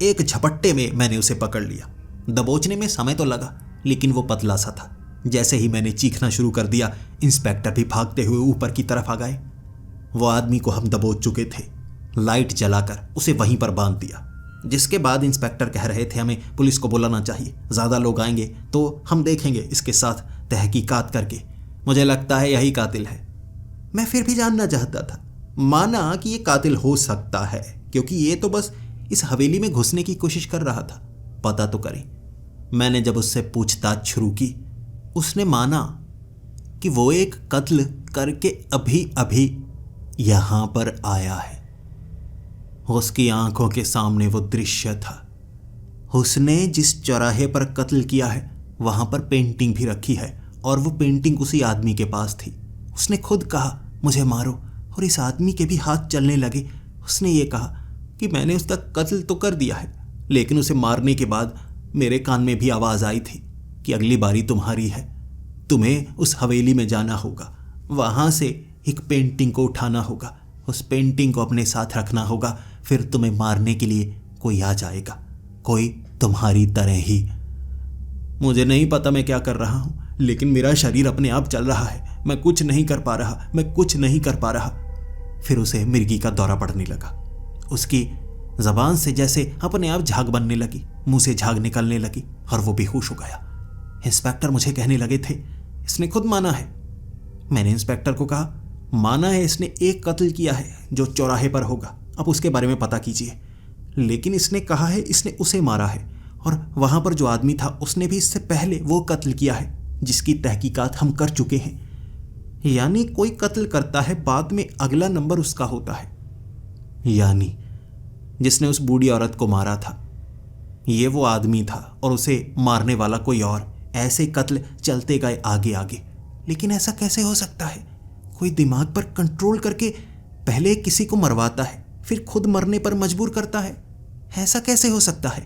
एक झपट्टे में मैंने उसे पकड़ लिया। दबोचने में समय तो लगा, लेकिन वो पतला सा था। जैसे ही मैंने चीखना शुरू कर दिया, इंस्पेक्टर भी भागते हुए ऊपर की तरफ आ गए। वो आदमी को हम दबोच चुके थे। लाइट जलाकर उसे वहीं पर बांध दिया, जिसके बाद इंस्पेक्टर कह रहे थे हमें पुलिस को बुलाना चाहिए, ज़्यादा लोग आएंगे तो हम देखेंगे इसके साथ तहकीकात करके। मुझे लगता है यही कातिल है। मैं फिर भी जानना चाहता था। माना कि ये कातिल हो सकता है, क्योंकि ये तो बस इस हवेली में घुसने की कोशिश कर रहा था। पता तो करें। मैंने जब उससे पूछताछ शुरू की, उसने माना कि वो एक कत्ल करके अभी अभी यहां पर आया है। उसकी आंखों के सामने वो दृश्य था। उसने जिस चौराहे पर कत्ल किया है वहां पर पेंटिंग भी रखी है, और वो पेंटिंग उसी आदमी के पास थी। उसने खुद कहा मुझे मारो, और इस आदमी के भी हाथ चलने लगे। उसने ये कहा कि मैंने उसका कत्ल तो कर दिया है, लेकिन उसे मारने के बाद मेरे कान में भी आवाज़ आई थी कि अगली बारी तुम्हारी है, तुम्हें उस हवेली में जाना होगा, वहाँ से एक पेंटिंग को उठाना होगा, उस पेंटिंग को अपने साथ रखना होगा, फिर तुम्हें मारने के लिए कोई आ जाएगा, कोई तुम्हारी तरह ही। मुझे नहीं पता मैं क्या कर रहा हूँ, लेकिन मेरा शरीर अपने आप चल रहा है। मैं कुछ नहीं कर पा रहा, मैं कुछ नहीं कर पा रहा। फिर उसे मिर्गी का दौरा पड़ने लगा। उसकी जबान से जैसे अपने आप झाग बनने लगी, मुंह से झाग निकलने लगी, और वो बेहोश हो गया। इंस्पेक्टर मुझे कहने लगे थे इसने खुद माना है। मैंने इंस्पेक्टर को कहा माना है इसने एक कत्ल किया है जो चौराहे पर होगा, अब उसके बारे में पता कीजिए। लेकिन इसने कहा है इसने उसे मारा है, और वहां पर जो आदमी था उसने भी इससे पहले वो कत्ल किया है जिसकी तहकीकात हम कर चुके हैं। यानी कोई कत्ल करता है, बाद में अगला नंबर उसका होता है। यानी जिसने उस बूढ़ी औरत को मारा था ये वो आदमी था, और उसे मारने वाला कोई और। ऐसे कत्ल चलते गए आगे आगे। लेकिन ऐसा कैसे हो सकता है? कोई दिमाग पर कंट्रोल करके पहले किसी को मरवाता है, फिर खुद मरने पर मजबूर करता है। ऐसा कैसे हो सकता है?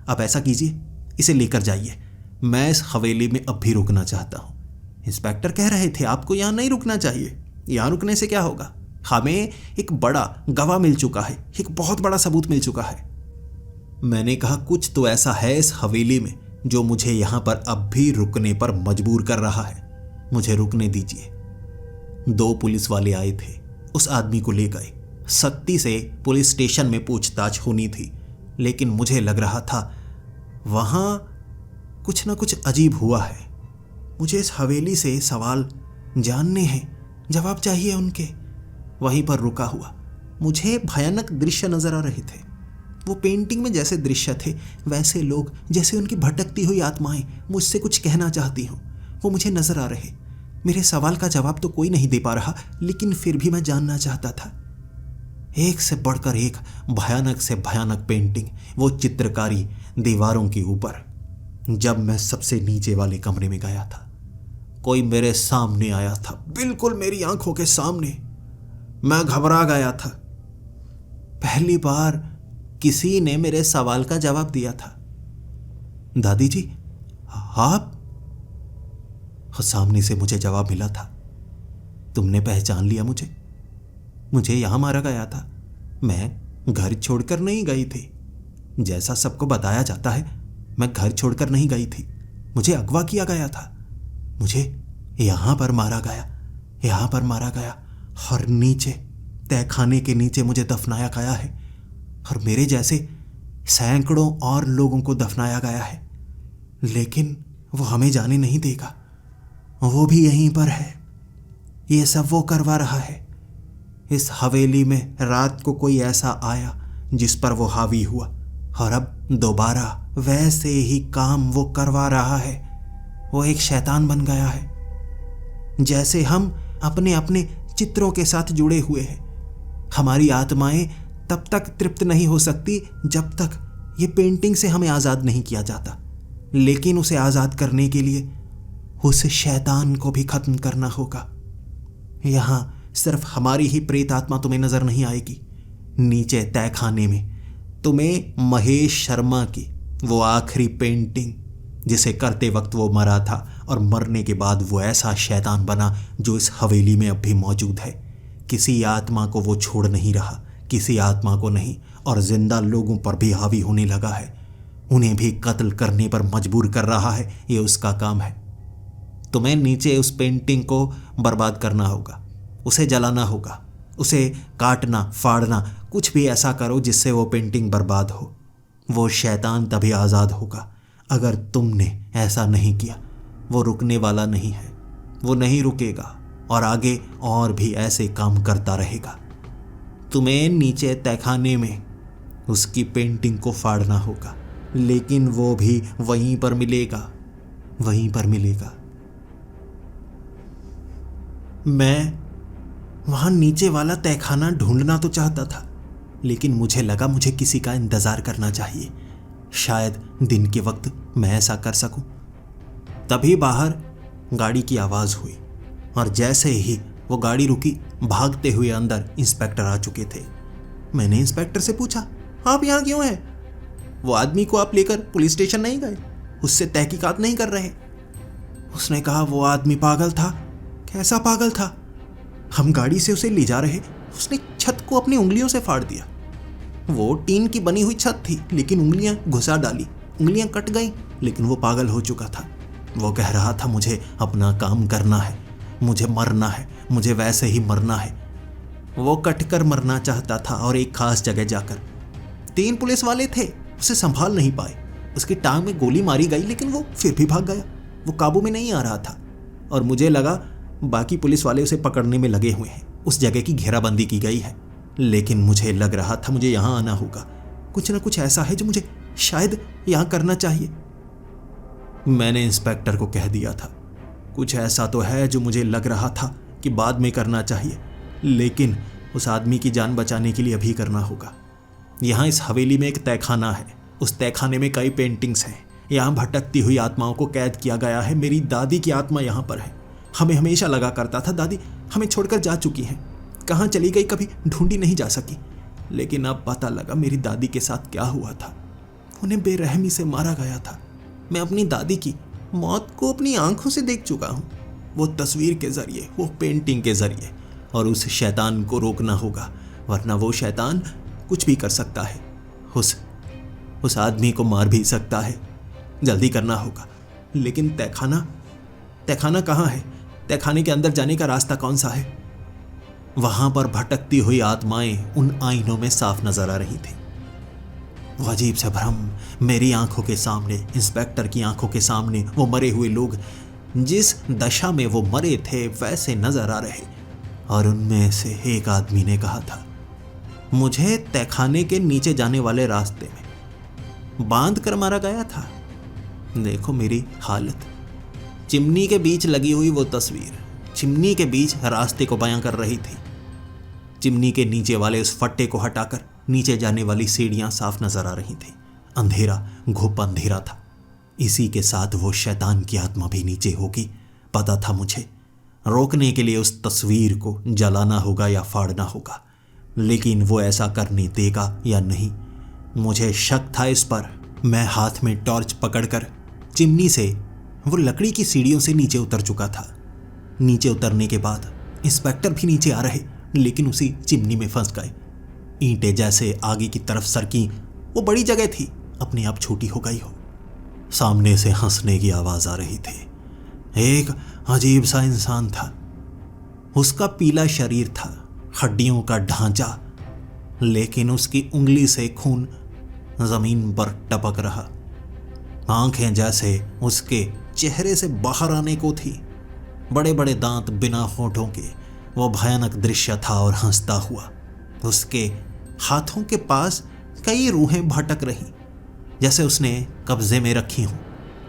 अब ऐसा कीजिए, इसे लेकर जाइए। मैं इस हवेली में अब भी रुकना चाहता हूँ। इंस्पेक्टर कह रहे थे आपको यहाँ नहीं रुकना चाहिए। यहाँ रुकने से क्या होगा? हमें एक बड़ा गवाह मिल चुका है, एक बहुत बड़ा सबूत मिल चुका है। मैंने कहा कुछ तो ऐसा है इस हवेली में जो मुझे यहाँ पर अब भी रुकने पर मजबूर कर रहा है। मुझे रुकने दीजिए। 2 पुलिस वाले आए थे, उस आदमी को ले गए। सख्ती से पुलिस स्टेशन में पूछताछ होनी थी, लेकिन मुझे लग रहा था वहां कुछ ना कुछ अजीब हुआ है। मुझे इस हवेली से सवाल जानने हैं, जवाब चाहिए उनके। वहीं पर रुका हुआ मुझे भयानक दृश्य नजर आ रहे थे। वो पेंटिंग में जैसे दृश्य थे, वैसे लोग, जैसे उनकी भटकती हुई आत्माएं मुझसे कुछ कहना चाहती हों, वो मुझे नजर आ रहे। मेरे सवाल का जवाब तो कोई नहीं दे पा रहा, लेकिन फिर भी मैं जानना चाहता था। एक से बढ़कर एक भयानक से भयानक पेंटिंग, वो चित्रकारी दीवारों के ऊपर। जब मैं सबसे नीचे वाले कमरे में गया था, कोई मेरे सामने आया था, बिल्कुल मेरी आंखों के सामने। मैं घबरा गया था। पहली बार किसी ने मेरे सवाल का जवाब दिया था। दादी जी, आप? सामने से मुझे जवाब मिला था। तुमने पहचान लिया मुझे? मुझे यहां मारा गया था। मैं घर छोड़कर नहीं गई थी। जैसा सबको बताया जाता है, मैं घर छोड़कर नहीं गई थी। मुझे अगवा किया गया था। मुझे यहां पर मारा गया, यहां पर मारा गया, और नीचे तहखाने के नीचे मुझे दफनाया गया है। और मेरे जैसे सैकड़ों और लोगों को दफनाया गया है, लेकिन वो हमें जाने नहीं देगा। वो भी यहीं पर है। ये सब वो करवा रहा है। इस हवेली में रात को कोई ऐसा आया जिस पर वो हावी हुआ, और अब दोबारा वैसे ही काम वो करवा रहा है। वो एक शैतान बन गया है। जैसे हम अपने अपने चित्रों के साथ जुड़े हुए हैं। हमारी आत्माएं तब तक तृप्त नहीं हो सकती जब तक ये पेंटिंग से हमें आज़ाद नहीं किया जाता, लेकिन उसे आज़ाद करने के लिए उस शैतान को भी खत्म करना होगा। यहां सिर्फ हमारी ही प्रेत आत्मा तुम्हें नजर नहीं आएगी। नीचे तहखाने में तुम्हें महेश शर्मा की वो आखिरी पेंटिंग, जिसे करते वक्त वो मरा था और मरने के बाद वो ऐसा शैतान बना जो इस हवेली में अब भी मौजूद है। किसी आत्मा को वो छोड़ नहीं रहा, किसी आत्मा को नहीं, और जिंदा लोगों पर भी हावी होने लगा है। उन्हें भी कत्ल करने पर मजबूर कर रहा है। ये उसका काम है। तुम्हें नीचे उस पेंटिंग को बर्बाद करना होगा, उसे जलाना होगा, उसे काटना, फाड़ना, कुछ भी ऐसा करो जिससे वो पेंटिंग बर्बाद हो। वो शैतान तभी आज़ाद होगा। अगर तुमने ऐसा नहीं किया, वो रुकने वाला नहीं है। वो नहीं रुकेगा और आगे और भी ऐसे काम करता रहेगा। तुम्हें नीचे तहखाने में उसकी पेंटिंग को फाड़ना होगा, लेकिन वो भी वहीं पर मिलेगा, वहीं पर मिलेगा। मैं वहां नीचे वाला तहखाना ढूंढना तो चाहता था, लेकिन मुझे लगा मुझे किसी का इंतजार करना चाहिए। शायद दिन के वक्त मैं ऐसा कर सकूं। तभी बाहर गाड़ी की आवाज़ हुई, और जैसे ही वो गाड़ी रुकी, भागते हुए अंदर इंस्पेक्टर आ चुके थे। मैंने इंस्पेक्टर से पूछा, आप यहाँ क्यों हैं? वो आदमी को आप लेकर पुलिस स्टेशन नहीं गए? उससे तहकीकात नहीं कर रहे? उसने कहा, वो आदमी पागल था। कैसा पागल था? हम गाड़ी से उसे ले जा रहे, उसने छत को अपनी उंगलियों से फाड़ दिया। वो टीन की बनी हुई छत थी, लेकिन उंगलियां घुसा डाली, उंगलियां कट गई, लेकिन वो पागल हो चुका था। वो कह रहा था, मुझे अपना काम करना है, मुझे मरना है, मुझे वैसे ही मरना है। वो कटकर मरना चाहता था, और एक खास जगह जाकर। 3 पुलिस वाले थे, उसे संभाल नहीं पाए। उसकी टांग में गोली मारी गई, लेकिन वो फिर भी भाग गया। वो काबू में नहीं आ रहा था, और मुझे लगा बाकी पुलिस वाले उसे पकड़ने में लगे हुए हैं। उस जगह की घेराबंदी की गई है, लेकिन मुझे लग रहा था मुझे यहाँ आना होगा। कुछ ना कुछ ऐसा है जो मुझे शायद यहाँ करना चाहिए। मैंने इंस्पेक्टर को कह दिया था, कुछ ऐसा तो है जो मुझे लग रहा था कि बाद में करना चाहिए, लेकिन उस आदमी की जान बचाने के लिए अभी करना होगा। यहाँ इस हवेली में एक तहखाना है, उस तहखाने में कई पेंटिंग्स हैं। यहाँ भटकती हुई आत्माओं को कैद किया गया है। मेरी दादी की आत्मा यहाँ पर है। हमें हमेशा लगा करता था दादी हमें छोड़कर जा चुकी हैं, कहाँ चली गई कभी ढूंढी नहीं जा सकी। लेकिन अब पता लगा मेरी दादी के साथ क्या हुआ था। उन्हें बेरहमी से मारा गया था। मैं अपनी दादी की मौत को अपनी आंखों से देख चुका हूँ, वो तस्वीर के जरिए, वो पेंटिंग के जरिए। और उस शैतान को रोकना होगा, वरना वो शैतान कुछ भी कर सकता है। उस आदमी को मार भी सकता है। जल्दी करना होगा। लेकिन तहखाना कहाँ है? तहखाने के अंदर जाने का रास्ता कौन सा है? वहां पर भटकती हुई आत्माएं उन आईनों में साफ नजर आ रही थी। वो अजीब सा भ्रम मेरी आंखों के सामने, इंस्पेक्टर की आंखों के सामने वो मरे हुए लोग जिस दशा में वो मरे थे वैसे नजर आ रहे। और उनमें से एक आदमी ने कहा था, मुझे तहखाने के नीचे जाने वाले रास्ते में बांध कर मारा गया था। देखो मेरी हालत। चिमनी के बीच लगी हुई वो तस्वीर चिमनी के बीच रास्ते को बयां कर रही थी। चिमनी के नीचे वाले उस फट्टे को हटाकर नीचे जाने वाली सीढ़ियां साफ नजर आ रही थी। अंधेरा, घुप अंधेरा था। इसी के साथ वो शैतान की आत्मा भी नीचे होगी। पता था मुझे रोकने के लिए उस तस्वीर को जलाना होगा या फाड़ना होगा, लेकिन वो ऐसा करने देगा या नहीं, मुझे शक था इस पर। मैं हाथ में टॉर्च पकड़कर चिमनी से वो लकड़ी की सीढ़ियों से नीचे उतर चुका था। नीचे उतरने के बाद इंस्पेक्टर भी नीचे आ रहे, लेकिन उसी चिमनी में फंस गए। ईंटें जैसे आगे की तरफ सरकी। वो बड़ी जगह थी, अपने आप छोटी हो गई हो। सामने से हंसने की आवाज आ रही थी। एक अजीब सा इंसान था। उसका पीला शरीर था, हड्डियों का ढांचा, लेकिन उसकी उंगली से खून जमीन पर टपक रहा। आंखें जैसे उसके चेहरे से बाहर आने को थी। बड़े बड़े दांत बिना होठों के। वो भयानक दृश्य था और हंसता हुआ। उसके हाथों के पास कई रूहें भटक रही, जैसे उसने कब्जे में रखी हों।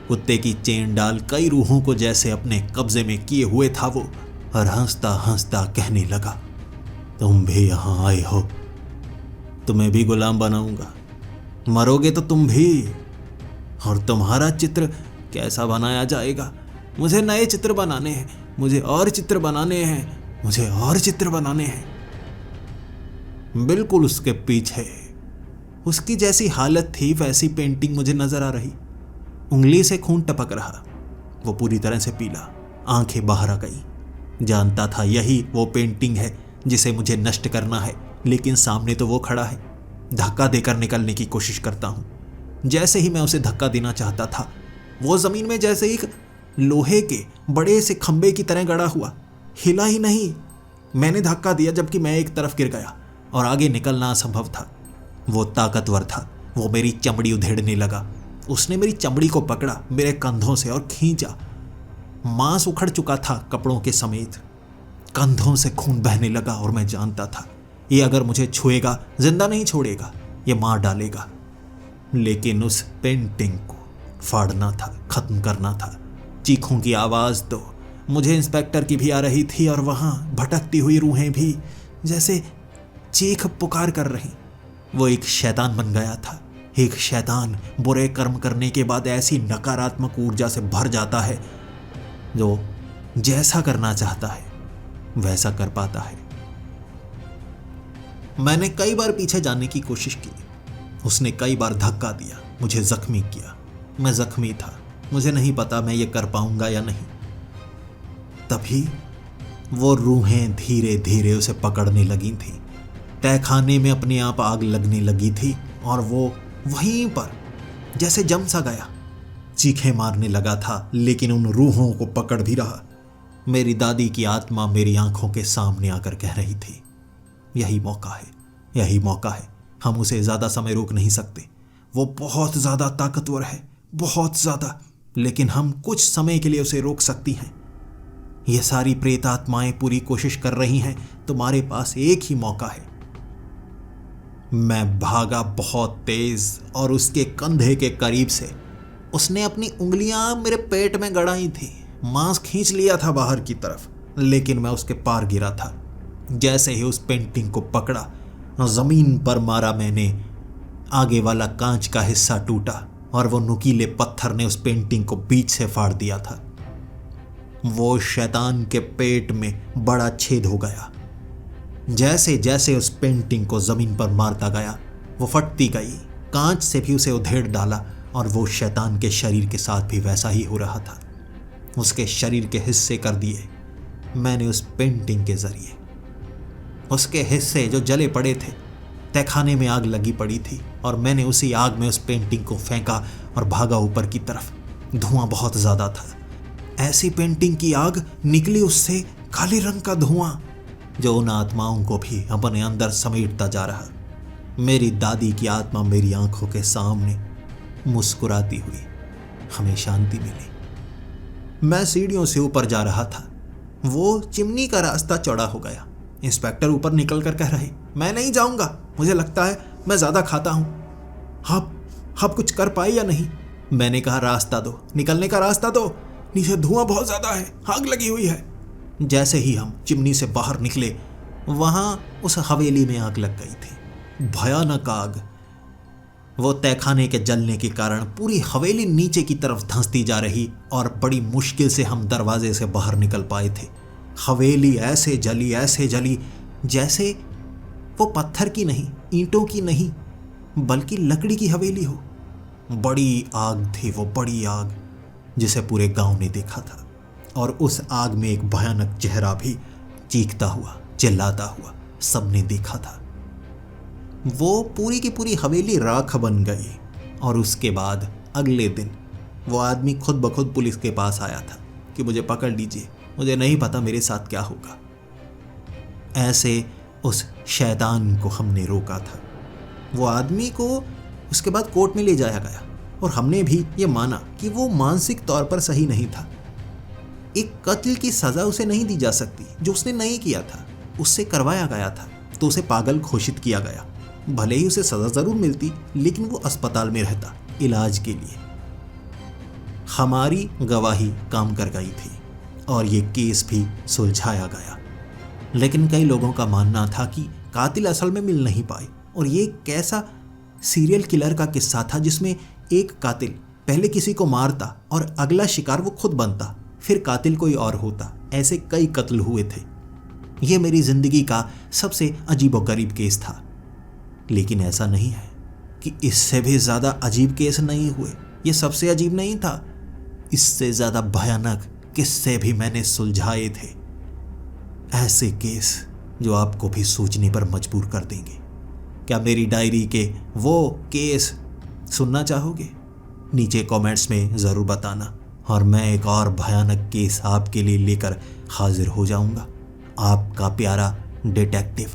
कुत्ते की चेन डाल कई रूहों को जैसे अपने कब्जे में किए हुए था वो। और हंसता हंसता कहने लगा, तुम भी यहां आए हो, तुम्हें भी गुलाम बनाऊंगा, मरोगे तो तुम भी। और तुम्हारा चित्र कैसा बनाया जाएगा? मुझे नए चित्र बनाने हैं, मुझे और चित्र बनाने हैं, मुझे और चित्र बनाने हैं। बिल्कुल उसके पीछे उसकी जैसी हालत थी वैसी पेंटिंग मुझे नजर आ रही। उंगली से खून टपक रहा, वो पूरी तरह से पीला, आंखें बाहर आ गई। जानता था यही वो पेंटिंग है जिसे मुझे नष्ट करना है, लेकिन सामने तो वो खड़ा है। धक्का देकर निकलने की कोशिश करता हूं। जैसे ही मैं उसे धक्का देना चाहता था, वो जमीन में जैसे एक लोहे के बड़े से खंबे की तरह गड़ा हुआ, हिला ही नहीं। मैंने धक्का दिया जबकि मैं एक तरफ गिर गया और आगे निकलना असंभव था। वो ताकतवर था, वो मेरी चमड़ी उधेड़ने लगा। उसने मेरी चमड़ी को पकड़ा मेरे कंधों से और खींचा। मांस उखड़ चुका था कपड़ों के समेत। कंधों से खून बहने लगा और मैं जानता था ये अगर मुझे छुएगा जिंदा नहीं छोड़ेगा, ये मार डालेगा। लेकिन उस पेंटिंग को फाड़ना था, खत्म करना था। चीखों की आवाज तो मुझे इंस्पेक्टर की भी आ रही थी और वहां भटकती हुई रूहें भी जैसे चीख पुकार कर रही। वो एक शैतान बन गया था। एक शैतान बुरे कर्म करने के बाद ऐसी नकारात्मक ऊर्जा से भर जाता है जो जैसा करना चाहता है वैसा कर पाता है। मैंने कई बार पीछे जाने की कोशिश की। उसने कई बार धक्का दिया, मुझे जख्मी किया। मैं जख्मी था, मुझे नहीं पता मैं ये कर पाऊंगा या नहीं। तभी वो रूहें धीरे धीरे उसे पकड़ने लगी थी। तहखाने में अपने आप आग लगने लगी थी और वो वहीं पर जैसे जम सा गया। चीखें मारने लगा था, लेकिन उन रूहों को पकड़ भी रहा। मेरी दादी की आत्मा मेरी आंखों के सामने आकर कह रही थी, यही मौका है, यही मौका है, हम उसे ज्यादा समय रोक नहीं सकते। वो बहुत ज्यादा ताकतवर है, बहुत ज्यादा, लेकिन हम कुछ समय के लिए उसे रोक सकती हैं। ये सारी प्रेत आत्माएं पूरी कोशिश कर रही हैं, तुम्हारे पास एक ही मौका है। मैं भागा बहुत तेज और उसके कंधे के करीब से। उसने अपनी उंगलियां मेरे पेट में गड़ाई थी, मांस खींच लिया था बाहर की तरफ, लेकिन मैं उसके पार गिरा था। जैसे ही उस पेंटिंग को पकड़ा, जमीन पर मारा मैंने। आगे वाला कांच का हिस्सा टूटा और वो नुकीले पत्थर ने उस पेंटिंग को बीच से फाड़ दिया था। वो शैतान के पेट में बड़ा छेद हो गया। जैसे जैसे उस पेंटिंग को जमीन पर मारता गया, वो फटती गई। कांच से भी उसे उधेड़ डाला और वो शैतान के शरीर के साथ भी वैसा ही हो रहा था। उसके शरीर के हिस्से कर दिए मैंने उस पेंटिंग के जरिए। उसके हिस्से जो जले पड़े थे, तहखाने में आग लगी पड़ी थी और मैंने उसी आग में उस पेंटिंग को फेंका और भागा ऊपर की तरफ। धुआं बहुत ज्यादा था, ऐसी पेंटिंग की आग, निकली उससे काले रंग का धुआं जो उन आत्माओं को भी अपने अंदर समेटता जा रहा। मेरी दादी की आत्मा मेरी आंखों के सामने मुस्कुराती हुई, हमें शांति मिली। मैं सीढ़ियों से ऊपर जा रहा था। वो चिमनी का रास्ता चौड़ा हो गया। इंस्पेक्टर ऊपर निकल कर कह रहे, मैं नहीं जाऊंगा, मुझे लगता है मैं ज्यादा खाता हूं। आप कुछ कर पाए या नहीं? मैंने कहा, रास्ता दो, निकलने का रास्ता दो, नीचे धुआं बहुत ज्यादा है, आग लगी हुई है। जैसे ही हम चिमनी से बाहर निकले, वहां उस हवेली में आग लग गई थी, भयानक आग। वो तहखाने के जलने के कारण पूरी हवेली नीचे की तरफ धंसती जा रही और बड़ी मुश्किल से हम दरवाजे से बाहर निकल पाए थे। हवेली ऐसे जली जैसे वो पत्थर की नहीं, ईंटों की नहीं, बल्कि लकड़ी की हवेली हो। बड़ी आग थी वो, बड़ी आग जिसे पूरे गांव ने देखा था। और उस आग में एक भयानक चेहरा भी चीखता हुआ, चिल्लाता हुआ सबने देखा था। वो पूरी की पूरी हवेली राख बन गई। और उसके बाद अगले दिन वो आदमी खुद ब खुद पुलिस के पास आया था कि मुझे पकड़ लीजिए, मुझे नहीं पता मेरे साथ क्या होगा। ऐसे उस शैतान को हमने रोका था। वो आदमी को उसके बाद कोर्ट में ले जाया गया और हमने भी ये माना कि वो मानसिक तौर पर सही नहीं था। एक कत्ल की सजा उसे नहीं दी जा सकती जो उसने नहीं किया था, उससे करवाया गया था तो उसे पागल घोषित किया गया। भले ही उसे सजा जरूर मिलती, लेकिन वो अस्पताल में रहता इलाज के लिए। हमारी गवाही काम कर गई थी और ये केस भी सुलझाया गया। लेकिन कई लोगों का मानना था कि कातिल असल में मिल नहीं पाए और ये कैसा सीरियल किलर का किस्सा था जिसमें एक कातिल पहले किसी को मारता और अगला शिकार वो खुद बनता, फिर कातिल कोई और होता। ऐसे कई कत्ल हुए थे। ये मेरी जिंदगी का सबसे अजीबोगरीब केस था। लेकिन ऐसा नहीं है कि इससे भी ज्यादा अजीब केस नहीं हुए। ये सबसे अजीब नहीं था, इससे ज्यादा भयानक किस्से भी मैंने सुलझाए थे। ऐसे केस जो आपको भी सोचने पर मजबूर कर देंगे। क्या मेरी डायरी के वो केस सुनना चाहोगे? नीचे कमेंट्स में ज़रूर बताना और मैं एक और भयानक केस आपके लिए लेकर हाजिर हो जाऊंगा। आपका प्यारा डिटेक्टिव